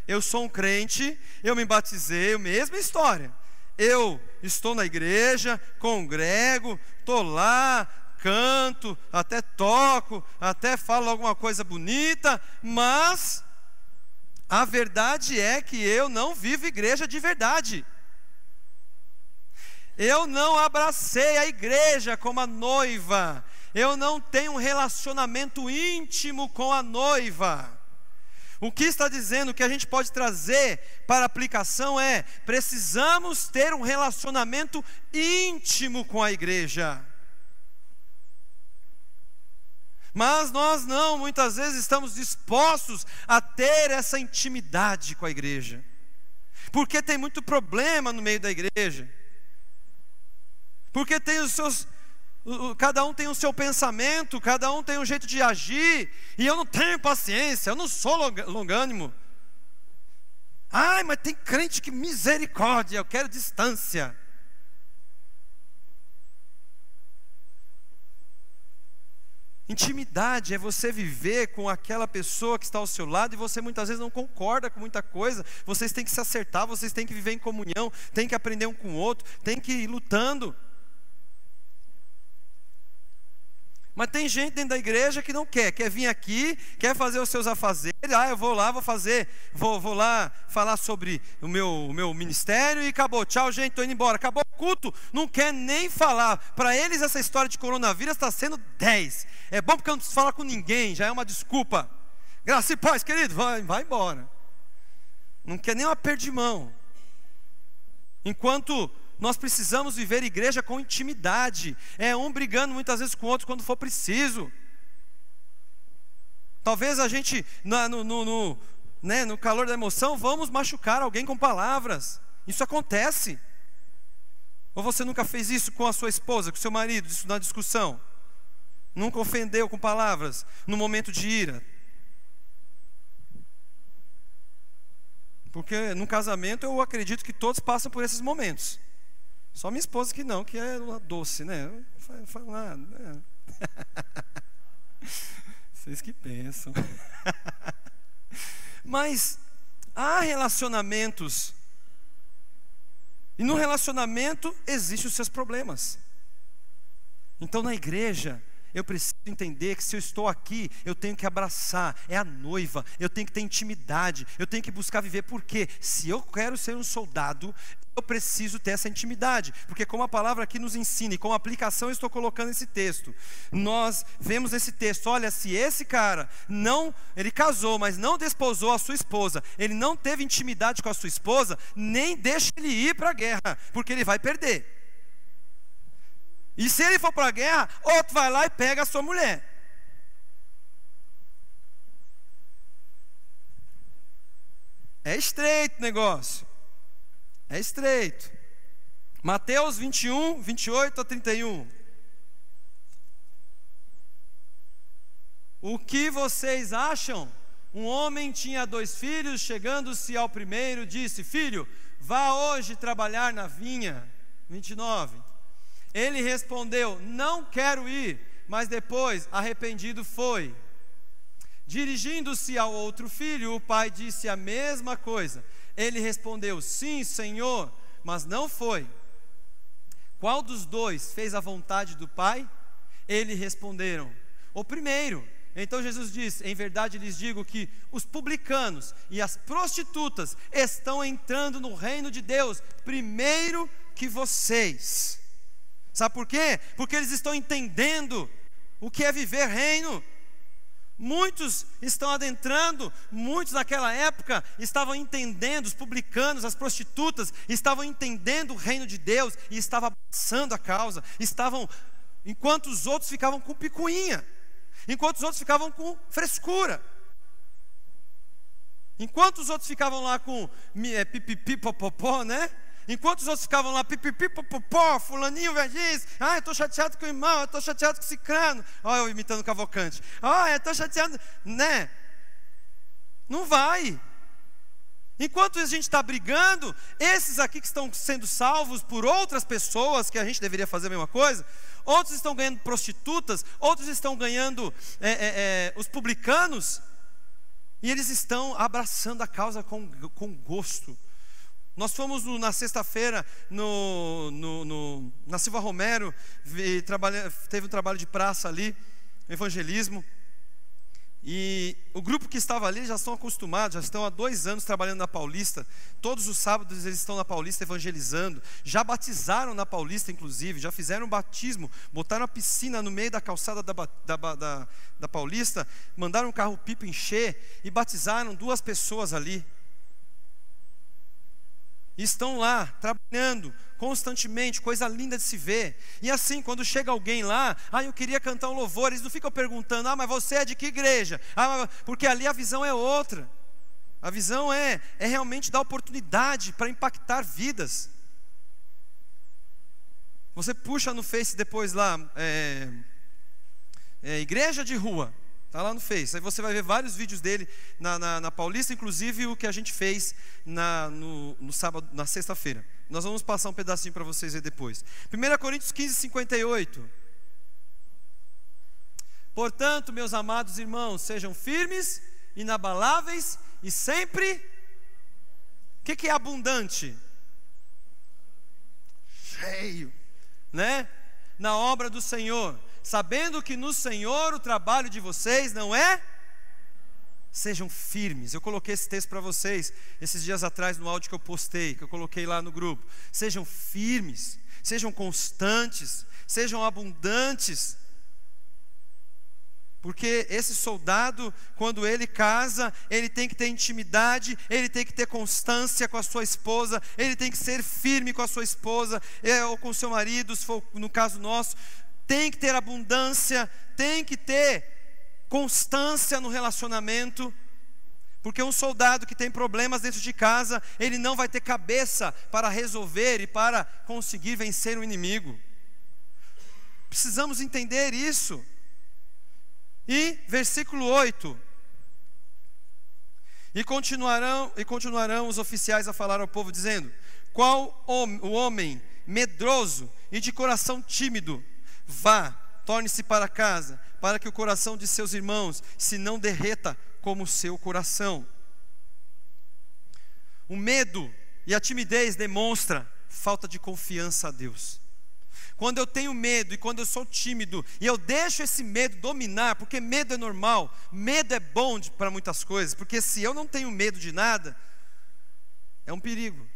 eu sou um crente, eu me batizei, mesma história. Eu estou na igreja, congrego, estou lá, canto, até toco, até falo alguma coisa bonita, mas a verdade é que eu não vivo igreja de verdade. Eu não abracei a igreja como a noiva. Eu não tenho um relacionamento íntimo com a noiva. O que está dizendo, que a gente pode trazer para aplicação é: precisamos ter um relacionamento íntimo com a igreja. Mas nós não, muitas vezes estamos dispostos a ter essa intimidade com a igreja, porque tem muito problema no meio da igreja, porque tem os seus, cada um tem o seu pensamento, cada um tem um jeito de agir, e eu não tenho paciência, eu não sou longânimo. Ai, mas tem crente que misericórdia, eu quero distância. Intimidade é você viver com aquela pessoa que está ao seu lado e você muitas vezes não concorda com muita coisa. Vocês têm que se acertar, vocês têm que viver em comunhão, têm que aprender um com o outro, têm que ir lutando. Mas tem gente dentro da igreja que não quer vir aqui, quer fazer os seus afazeres. Eu vou lá, vou lá falar sobre o meu ministério e acabou. Tchau, gente, estou indo embora. Acabou o culto, não quer nem falar. Para eles essa história de coronavírus está sendo 10. É bom porque eu não preciso falar com ninguém, já é uma desculpa. Graça e paz, querido, vai embora. Não quer nem um aperto de mão. Enquanto nós precisamos viver igreja com intimidade. É um brigando muitas vezes com o outro quando for preciso. Talvez a gente, no calor da emoção, vamos machucar alguém com palavras. Isso acontece. Ou você nunca fez isso com a sua esposa, com o seu marido, na discussão? Nunca ofendeu com palavras, no momento de ira? Porque no casamento eu acredito que todos passam por esses momentos. Só minha esposa que não, que é uma doce, né? Não faz nada, né? Vocês que pensam. Mas há relacionamentos, e no relacionamento existem os seus problemas. Então na igreja eu preciso entender que se eu estou aqui, eu tenho que abraçar, é a noiva, eu tenho que ter intimidade, eu tenho que buscar viver, porque se eu quero ser um soldado, eu preciso ter essa intimidade, porque como a palavra aqui nos ensina, e com a aplicação eu estou colocando esse texto, nós vemos esse texto, olha, se esse cara ele casou, mas não desposou a sua esposa, ele não teve intimidade com a sua esposa, nem deixa ele ir para a guerra, porque ele vai perder. E se ele for para a guerra, outro vai lá e pega a sua mulher. É estreito o negócio. É estreito. Mateus 21, 28 a 31. O que vocês acham? Um homem tinha 2 filhos, chegando-se ao primeiro, disse: filho, vá hoje trabalhar na vinha. 29. Ele respondeu: não quero ir, mas depois, arrependido, foi. Dirigindo-se ao outro filho, o pai disse a mesma coisa. Ele respondeu: sim, Senhor, mas não foi. Qual dos 2 fez a vontade do pai? Eles responderam: o primeiro. Então Jesus disse: em verdade lhes digo que os publicanos e as prostitutas estão entrando no reino de Deus primeiro que vocês. Sabe por quê? Porque eles estão entendendo o que é viver reino. Muitos estão adentrando, muitos naquela época estavam entendendo, os publicanos, as prostitutas, estavam entendendo o reino de Deus e estavam abraçando a causa, enquanto os outros ficavam com picuinha, enquanto os outros ficavam com frescura, enquanto os outros ficavam lá com pipipi, popopó, né? Enquanto os outros ficavam lá, pipipi, popopó, fulaninho diz: eu estou chateado com o irmão, eu estou chateado com o cicrano. Olha eu imitando o Cavalcante. Eu estou chateado, né? Não vai. Enquanto a gente está brigando, esses aqui que estão sendo salvos por outras pessoas, que a gente deveria fazer a mesma coisa, outros estão ganhando prostitutas, outros estão ganhando os publicanos, e eles estão abraçando a causa com gosto. Nós fomos na sexta-feira na Silva Romero, teve um trabalho de praça ali, evangelismo, E o grupo que estava ali já estão acostumados, já estão há 2 anos trabalhando na Paulista. Todos os sábados eles estão na Paulista evangelizando. Já batizaram na Paulista, inclusive. Já fizeram um batismo, botaram a piscina no meio da calçada da Paulista. Mandaram um carro-pipa encher e batizaram 2 pessoas ali. E estão lá, trabalhando constantemente, coisa linda de se ver. E assim, quando chega alguém lá, eu queria cantar um louvor, eles não ficam perguntando, mas você é de que igreja? Porque ali a visão é outra. A visão é realmente dar oportunidade para impactar vidas. Você puxa no Face depois lá, igreja de rua. Está lá no Face, aí você vai ver vários vídeos dele na Paulista, inclusive o que a gente fez no sábado, na sexta-feira. Nós vamos passar um pedacinho para vocês ver depois. 1 Coríntios 15, 58. Portanto, meus amados irmãos, sejam firmes, inabaláveis e sempre... O que é abundante? Cheio, né? Na obra do Senhor, sabendo que no Senhor o trabalho de vocês não é... Sejam firmes. Eu coloquei esse texto para vocês esses dias atrás no áudio que eu postei, que eu coloquei lá no grupo. Sejam firmes, sejam constantes, sejam abundantes. Porque esse soldado, quando ele casa, ele tem que ter intimidade, ele tem que ter constância com a sua esposa, ele tem que ser firme com a sua esposa, ou com o seu marido, se for no caso nosso. Tem que ter abundância, tem que ter constância no relacionamento, porque um soldado que tem problemas dentro de casa, ele não vai ter cabeça para resolver e para conseguir vencer o inimigo. Precisamos entender isso. E versículo 8: E continuarão os oficiais a falar ao povo, dizendo: qual o homem medroso e de coração tímido, vá, torne-se para casa, para que o coração de seus irmãos se não derreta como o seu coração. O medo e a timidez demonstra falta de confiança a Deus. Quando eu tenho medo e quando eu sou tímido e eu deixo esse medo dominar, porque medo é normal, medo é bom para muitas coisas, porque se eu não tenho medo de nada, é um perigo.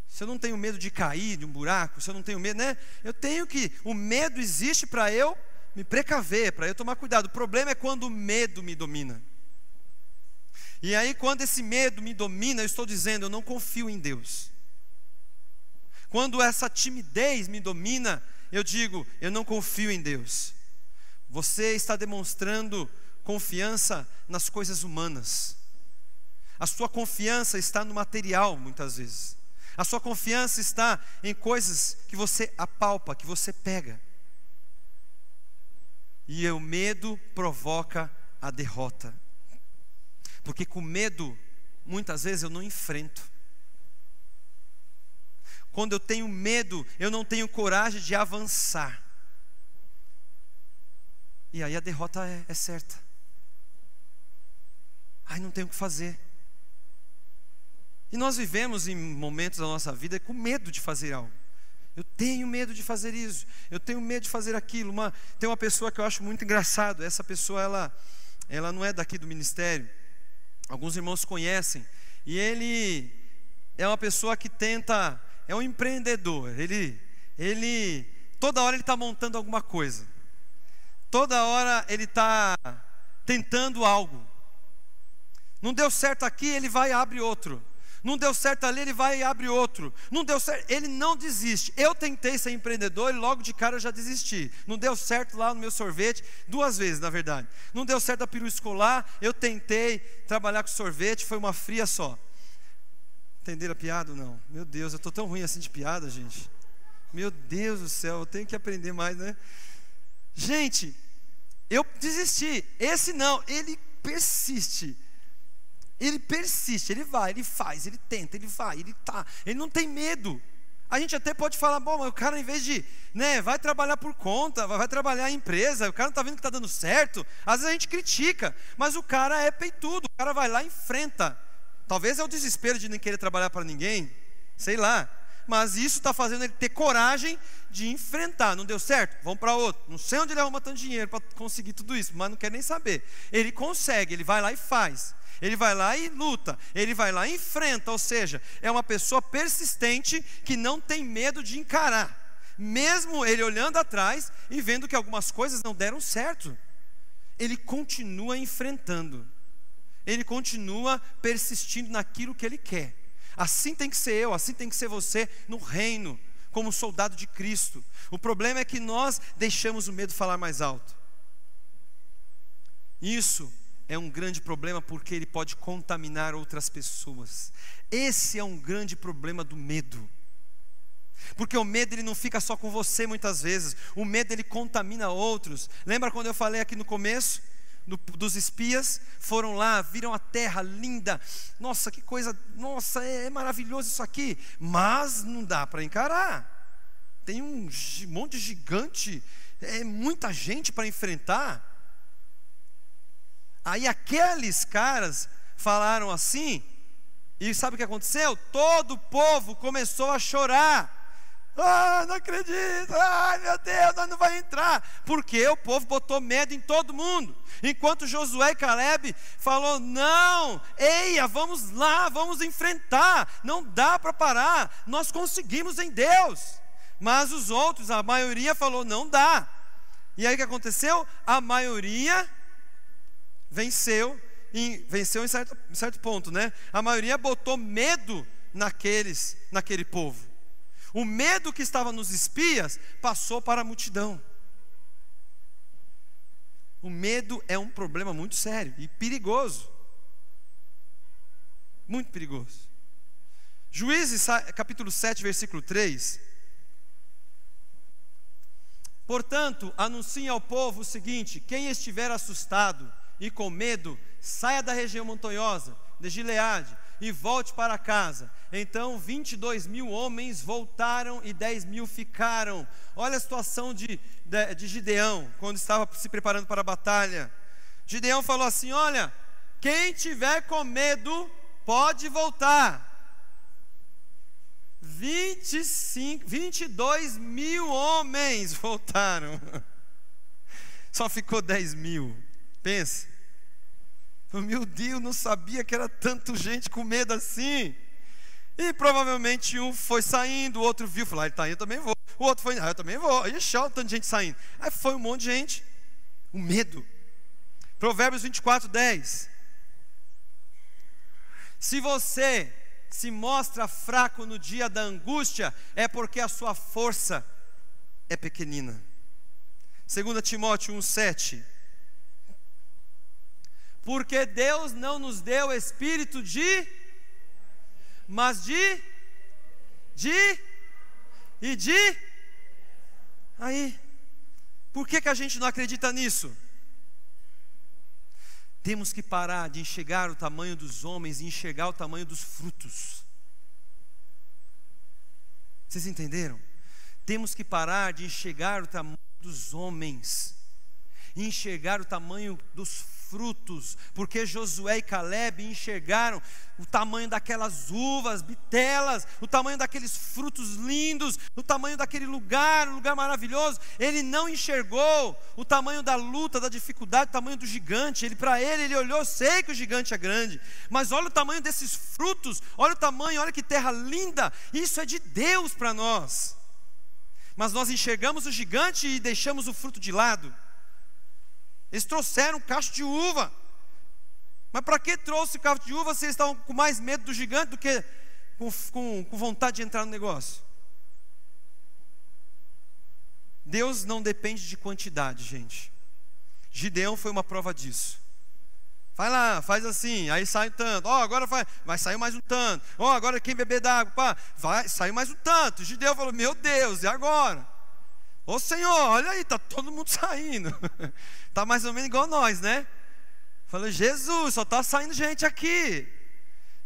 Se eu não tenho medo de cair de um buraco, se eu não tenho medo, né? O medo existe para eu me precaver, para eu tomar cuidado. O problema é quando o medo me domina. E aí quando esse medo me domina, eu estou dizendo, eu não confio em Deus. Quando essa timidez me domina, eu digo, eu não confio em Deus. Você está demonstrando confiança nas coisas humanas. A sua confiança está no material, muitas vezes. A sua confiança está em coisas que você apalpa, que você pega. E o medo provoca a derrota. Porque com medo, muitas vezes eu não enfrento. Quando eu tenho medo, eu não tenho coragem de avançar. E aí a derrota é certa. Não tenho o que fazer. E nós vivemos em momentos da nossa vida com medo de fazer algo. Eu tenho medo de fazer isso, eu tenho medo de fazer aquilo. Tem uma pessoa que eu acho muito engraçado. Essa pessoa, ela não é daqui do ministério. Alguns irmãos conhecem. E ele é uma pessoa que é um empreendedor. Ele toda hora ele está montando alguma coisa. Toda hora ele está tentando algo. Não deu certo aqui, ele vai e abre outro. Não deu certo ali, ele vai e abre outro. Não deu certo, ele não desiste. Eu tentei ser empreendedor e logo de cara eu já desisti. Não deu certo lá no meu sorvete, 2 vezes na verdade. Não deu certo a perua escolar, eu tentei trabalhar com sorvete, foi uma fria só. Entenderam a piada ou não? Meu Deus, eu estou tão ruim assim de piada, gente. Meu Deus do céu, eu tenho que aprender mais, né? Gente, eu desisti. Esse não, ele persiste. Ele persiste, ele vai, ele faz, ele tenta, ele vai, ele não tem medo. A gente até pode falar, bom, mas o cara em vez de, vai trabalhar por conta, vai trabalhar em empresa, o cara não está vendo que está dando certo. Às vezes a gente critica, mas o cara é peitudo, o cara vai lá e enfrenta. Talvez é o desespero de não querer trabalhar para ninguém, sei lá. mas isso está fazendo ele ter coragem de enfrentar. Não deu certo? Vamos para outro. Não sei onde ele arruma tanto dinheiro para conseguir tudo isso, mas não quer nem saber. Ele consegue, ele vai lá e faz. Ele vai lá e luta, ele vai lá e enfrenta, ou seja, é uma pessoa persistente que não tem medo de encarar, mesmo ele olhando atrás e vendo que algumas coisas não deram certo, ele continua enfrentando, ele continua persistindo naquilo que ele quer. Assim tem que ser eu, assim tem que ser você no reino, como soldado de Cristo. O problema é que nós deixamos o medo falar mais alto. Isso é um grande problema porque ele pode contaminar outras pessoas. Esse é um grande problema do medo. Porque o medo ele não fica só com você muitas vezes. O medo ele contamina outros. Lembra quando eu falei aqui no começo? Dos espias, foram lá, viram a terra linda. Nossa, que coisa, nossa, é maravilhoso isso aqui. Mas não dá para encarar. Tem um monte de gigante, é muita gente para enfrentar. Aí aqueles caras falaram assim, e sabe o que aconteceu? Todo o povo começou a chorar. Ah, não acredito, ai meu Deus, nós não vai entrar. Porque o povo botou medo em todo mundo. Enquanto Josué e Caleb falou, não, eia, vamos lá, vamos enfrentar. Não dá para parar, nós conseguimos em Deus. Mas os outros, a maioria falou, não dá. E aí o que aconteceu? A maioria venceu em certo ponto, né? A maioria botou medo naquele povo. O medo que estava nos espias passou para a multidão. O medo é um problema muito sério e perigoso. Muito perigoso. Juízes capítulo 7, versículo 3. Portanto, anunciem ao povo o seguinte: quem estiver assustado e com medo, saia da região montanhosa de Gileade e volte para casa. Então 22.000 homens voltaram e 10.000 ficaram. Olha a situação de Gideão, quando estava se preparando para a batalha. Gideão falou assim, olha, quem tiver com medo, pode voltar. 22.000 homens voltaram. Só ficou 10.000. Pensa. Meu Deus, não sabia que era tanta gente com medo assim. E provavelmente um foi saindo, o outro viu, falou, ele está indo, eu também vou. O outro foi, eu também vou. Aí olha tanta gente saindo. Aí foi um monte de gente. O medo. Provérbios 24:10. Se você se mostra fraco no dia da angústia, é porque a sua força é pequenina. 2 Timóteo 1:7. Porque Deus não nos deu espírito mas aí, por que a gente não acredita nisso? Temos que parar de enxergar o tamanho dos homens e enxergar o tamanho dos frutos. Vocês entenderam? Temos que parar de enxergar o tamanho dos homens e enxergar o tamanho dos frutos, porque Josué e Caleb enxergaram o tamanho daquelas uvas, bitelas, o tamanho daqueles frutos lindos, o tamanho daquele lugar, um lugar maravilhoso. Ele não enxergou o tamanho da luta, da dificuldade, o tamanho do gigante. Para ele olhou, sei que o gigante é grande, mas olha o tamanho desses frutos, olha o tamanho, olha que terra linda, isso é de Deus para nós. Mas nós enxergamos o gigante e deixamos o fruto de lado. Eles trouxeram um cacho de uva. Mas para que trouxe o cacho de uva se eles estavam com mais medo do gigante do que com vontade de entrar no negócio? Deus não depende de quantidade, gente. Gideão foi uma prova disso. Vai lá, faz assim, aí sai um tanto. Agora vai sair mais um tanto. Agora quem beber d'água, vai sair mais um tanto. Gideão falou, meu Deus, e agora? Senhor, olha aí, está todo mundo saindo. Está mais ou menos igual nós, né? Falei, Jesus, só está saindo gente aqui.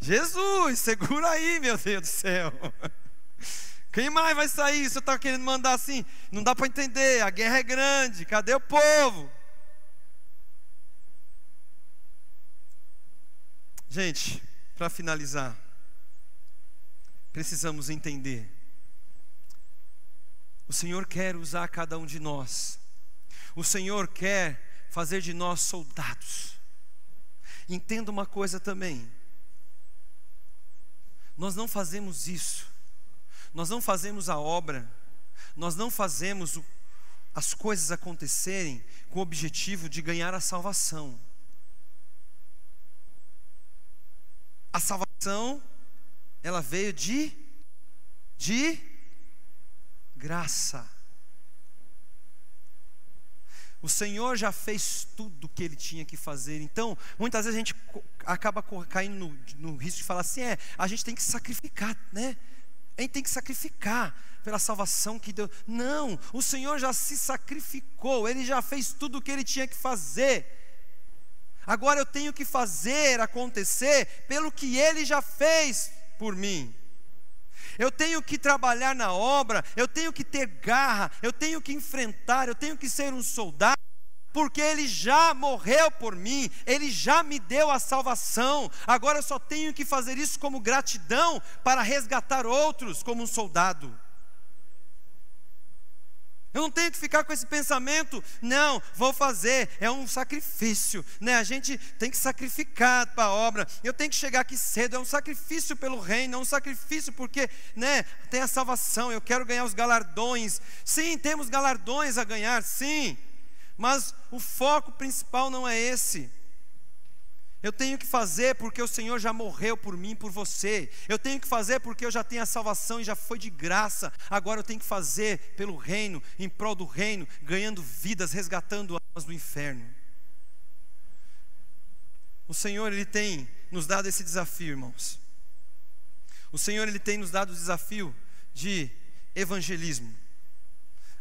Jesus, segura aí, meu Deus do céu. Quem mais vai sair? Você está querendo mandar assim? Não dá para entender, a guerra é grande, cadê o povo? Gente, para finalizar, precisamos entender O Senhor quer usar cada um de nós. O Senhor quer fazer de nós soldados. Entenda uma coisa também. Nós não fazemos isso. Nós não fazemos a obra. Nós não fazemos as coisas acontecerem com o objetivo de ganhar a salvação. A salvação, ela veio de graça. O Senhor já fez tudo o que Ele tinha que fazer. Então, muitas vezes a gente acaba caindo no risco de falar assim, a gente tem que sacrificar, né? A gente tem que sacrificar pela salvação que Deus... Não, o Senhor já se sacrificou, Ele já fez tudo o que Ele tinha que fazer. Agora eu tenho que fazer acontecer pelo que Ele já fez por mim. Eu tenho que trabalhar na obra, eu tenho que ter garra, eu tenho que enfrentar, eu tenho que ser um soldado, porque Ele já morreu por mim, Ele já me deu a salvação. Agora eu só tenho que fazer isso como gratidão para resgatar outros como um soldado. Eu não tenho que ficar com esse pensamento, não, vou fazer, é um sacrifício, né? A gente tem que sacrificar para a obra, eu tenho que chegar aqui cedo, é um sacrifício pelo reino, é um sacrifício porque, né, tem a salvação, eu quero ganhar os galardões. Sim, temos galardões a ganhar, sim, mas o foco principal não é esse. Eu tenho que fazer porque o Senhor já morreu por mim, por você. Eu tenho que fazer porque eu já tenho a salvação e já foi de graça. Agora eu tenho que fazer pelo reino, em prol do reino, ganhando vidas, resgatando almas do inferno. O Senhor, Ele tem nos dado esse desafio, irmãos. O Senhor, Ele tem nos dado o desafio de evangelismo.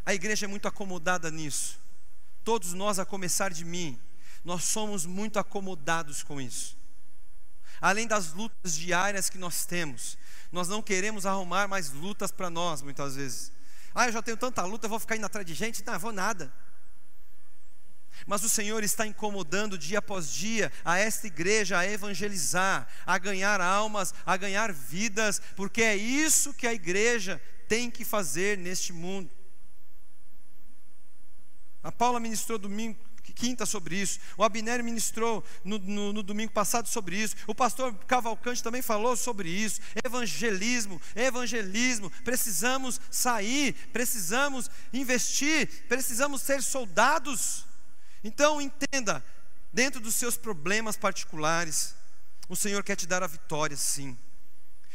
A igreja é muito acomodada nisso. Todos nós, a começar de mim, nós somos muito acomodados com isso. Além das lutas diárias que nós temos, nós não queremos arrumar mais lutas para nós, muitas vezes. Eu já tenho tanta luta, eu vou ficar indo atrás de gente? Não, eu vou nada. Mas o Senhor está incomodando dia após dia a esta igreja a evangelizar, a ganhar almas, a ganhar vidas, porque é isso que a igreja tem que fazer neste mundo. A Paula ministrou quinta sobre isso, o Abner ministrou no domingo passado sobre isso, o pastor Cavalcante também falou sobre isso. Evangelismo, precisamos sair, precisamos investir, precisamos ser soldados. Então entenda, dentro dos seus problemas particulares, o Senhor quer te dar a vitória, sim,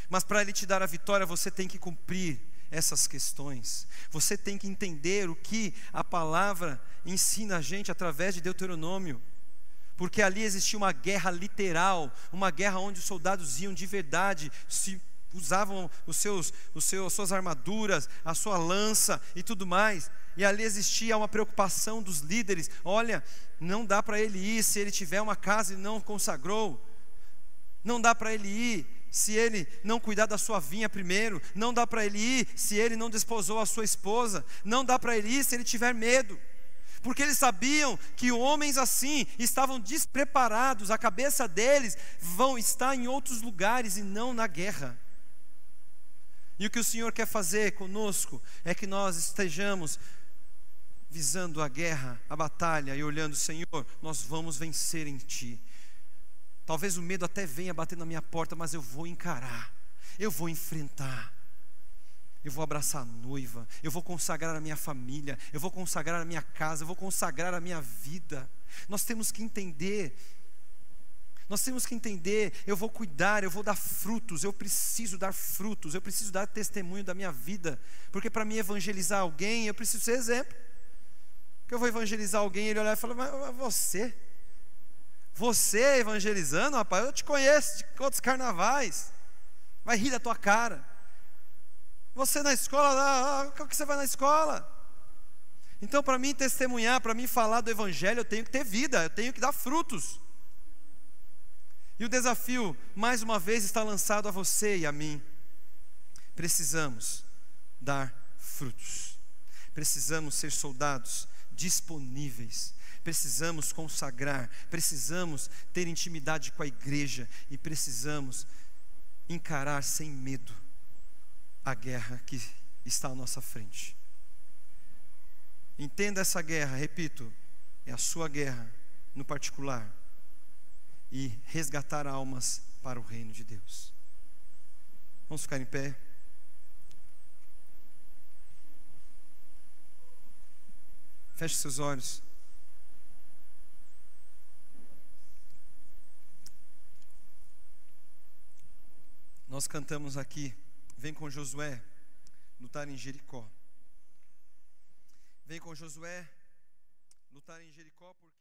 mas para Ele te dar a vitória, você tem que cumprir essas questões. Você tem que entender o que a palavra ensina a gente através de Deuteronômio, porque ali existia uma guerra literal, uma guerra onde os soldados iam de verdade, usavam as suas armaduras, a sua lança e tudo mais, e ali existia uma preocupação dos líderes. Olha, não dá para ele ir se ele tiver uma casa e não consagrou, não dá para ele ir se ele não cuidar da sua vinha primeiro, não dá para ele ir se ele não desposou a sua esposa, não dá para ele ir se ele tiver medo, porque eles sabiam que homens assim estavam despreparados, a cabeça deles vão estar em outros lugares e não na guerra. E o que o Senhor quer fazer conosco é que nós estejamos visando a guerra, a batalha e olhando: Senhor, nós vamos vencer em Ti. Talvez o medo até venha bater na minha porta, mas eu vou encarar, eu vou enfrentar, eu vou abraçar a noiva, eu vou consagrar a minha família, eu vou consagrar a minha casa, eu vou consagrar a minha vida. Nós temos que entender, eu vou cuidar, eu vou dar frutos, eu preciso dar frutos, eu preciso dar testemunho da minha vida, porque para mim evangelizar alguém, eu preciso ser exemplo. Porque eu vou evangelizar alguém, ele olhar e falar: mas você evangelizando, rapaz, eu te conheço de quantos carnavais, vai rir da tua cara. Você na escola, como que você vai na escola? Então, para mim testemunhar, para mim falar do evangelho, eu tenho que ter vida, eu tenho que dar frutos. E o desafio, mais uma vez, está lançado a você e a mim. Precisamos dar frutos, precisamos ser soldados disponíveis, precisamos consagrar, precisamos ter intimidade com a igreja e precisamos encarar sem medo a guerra que está à nossa frente. Entenda essa guerra, repito, é a sua guerra no particular, e resgatar almas para o reino de Deus. Vamos ficar em pé. Feche seus olhos. Nós cantamos aqui, vem com Josué lutar em Jericó. Vem com Josué lutar em Jericó porque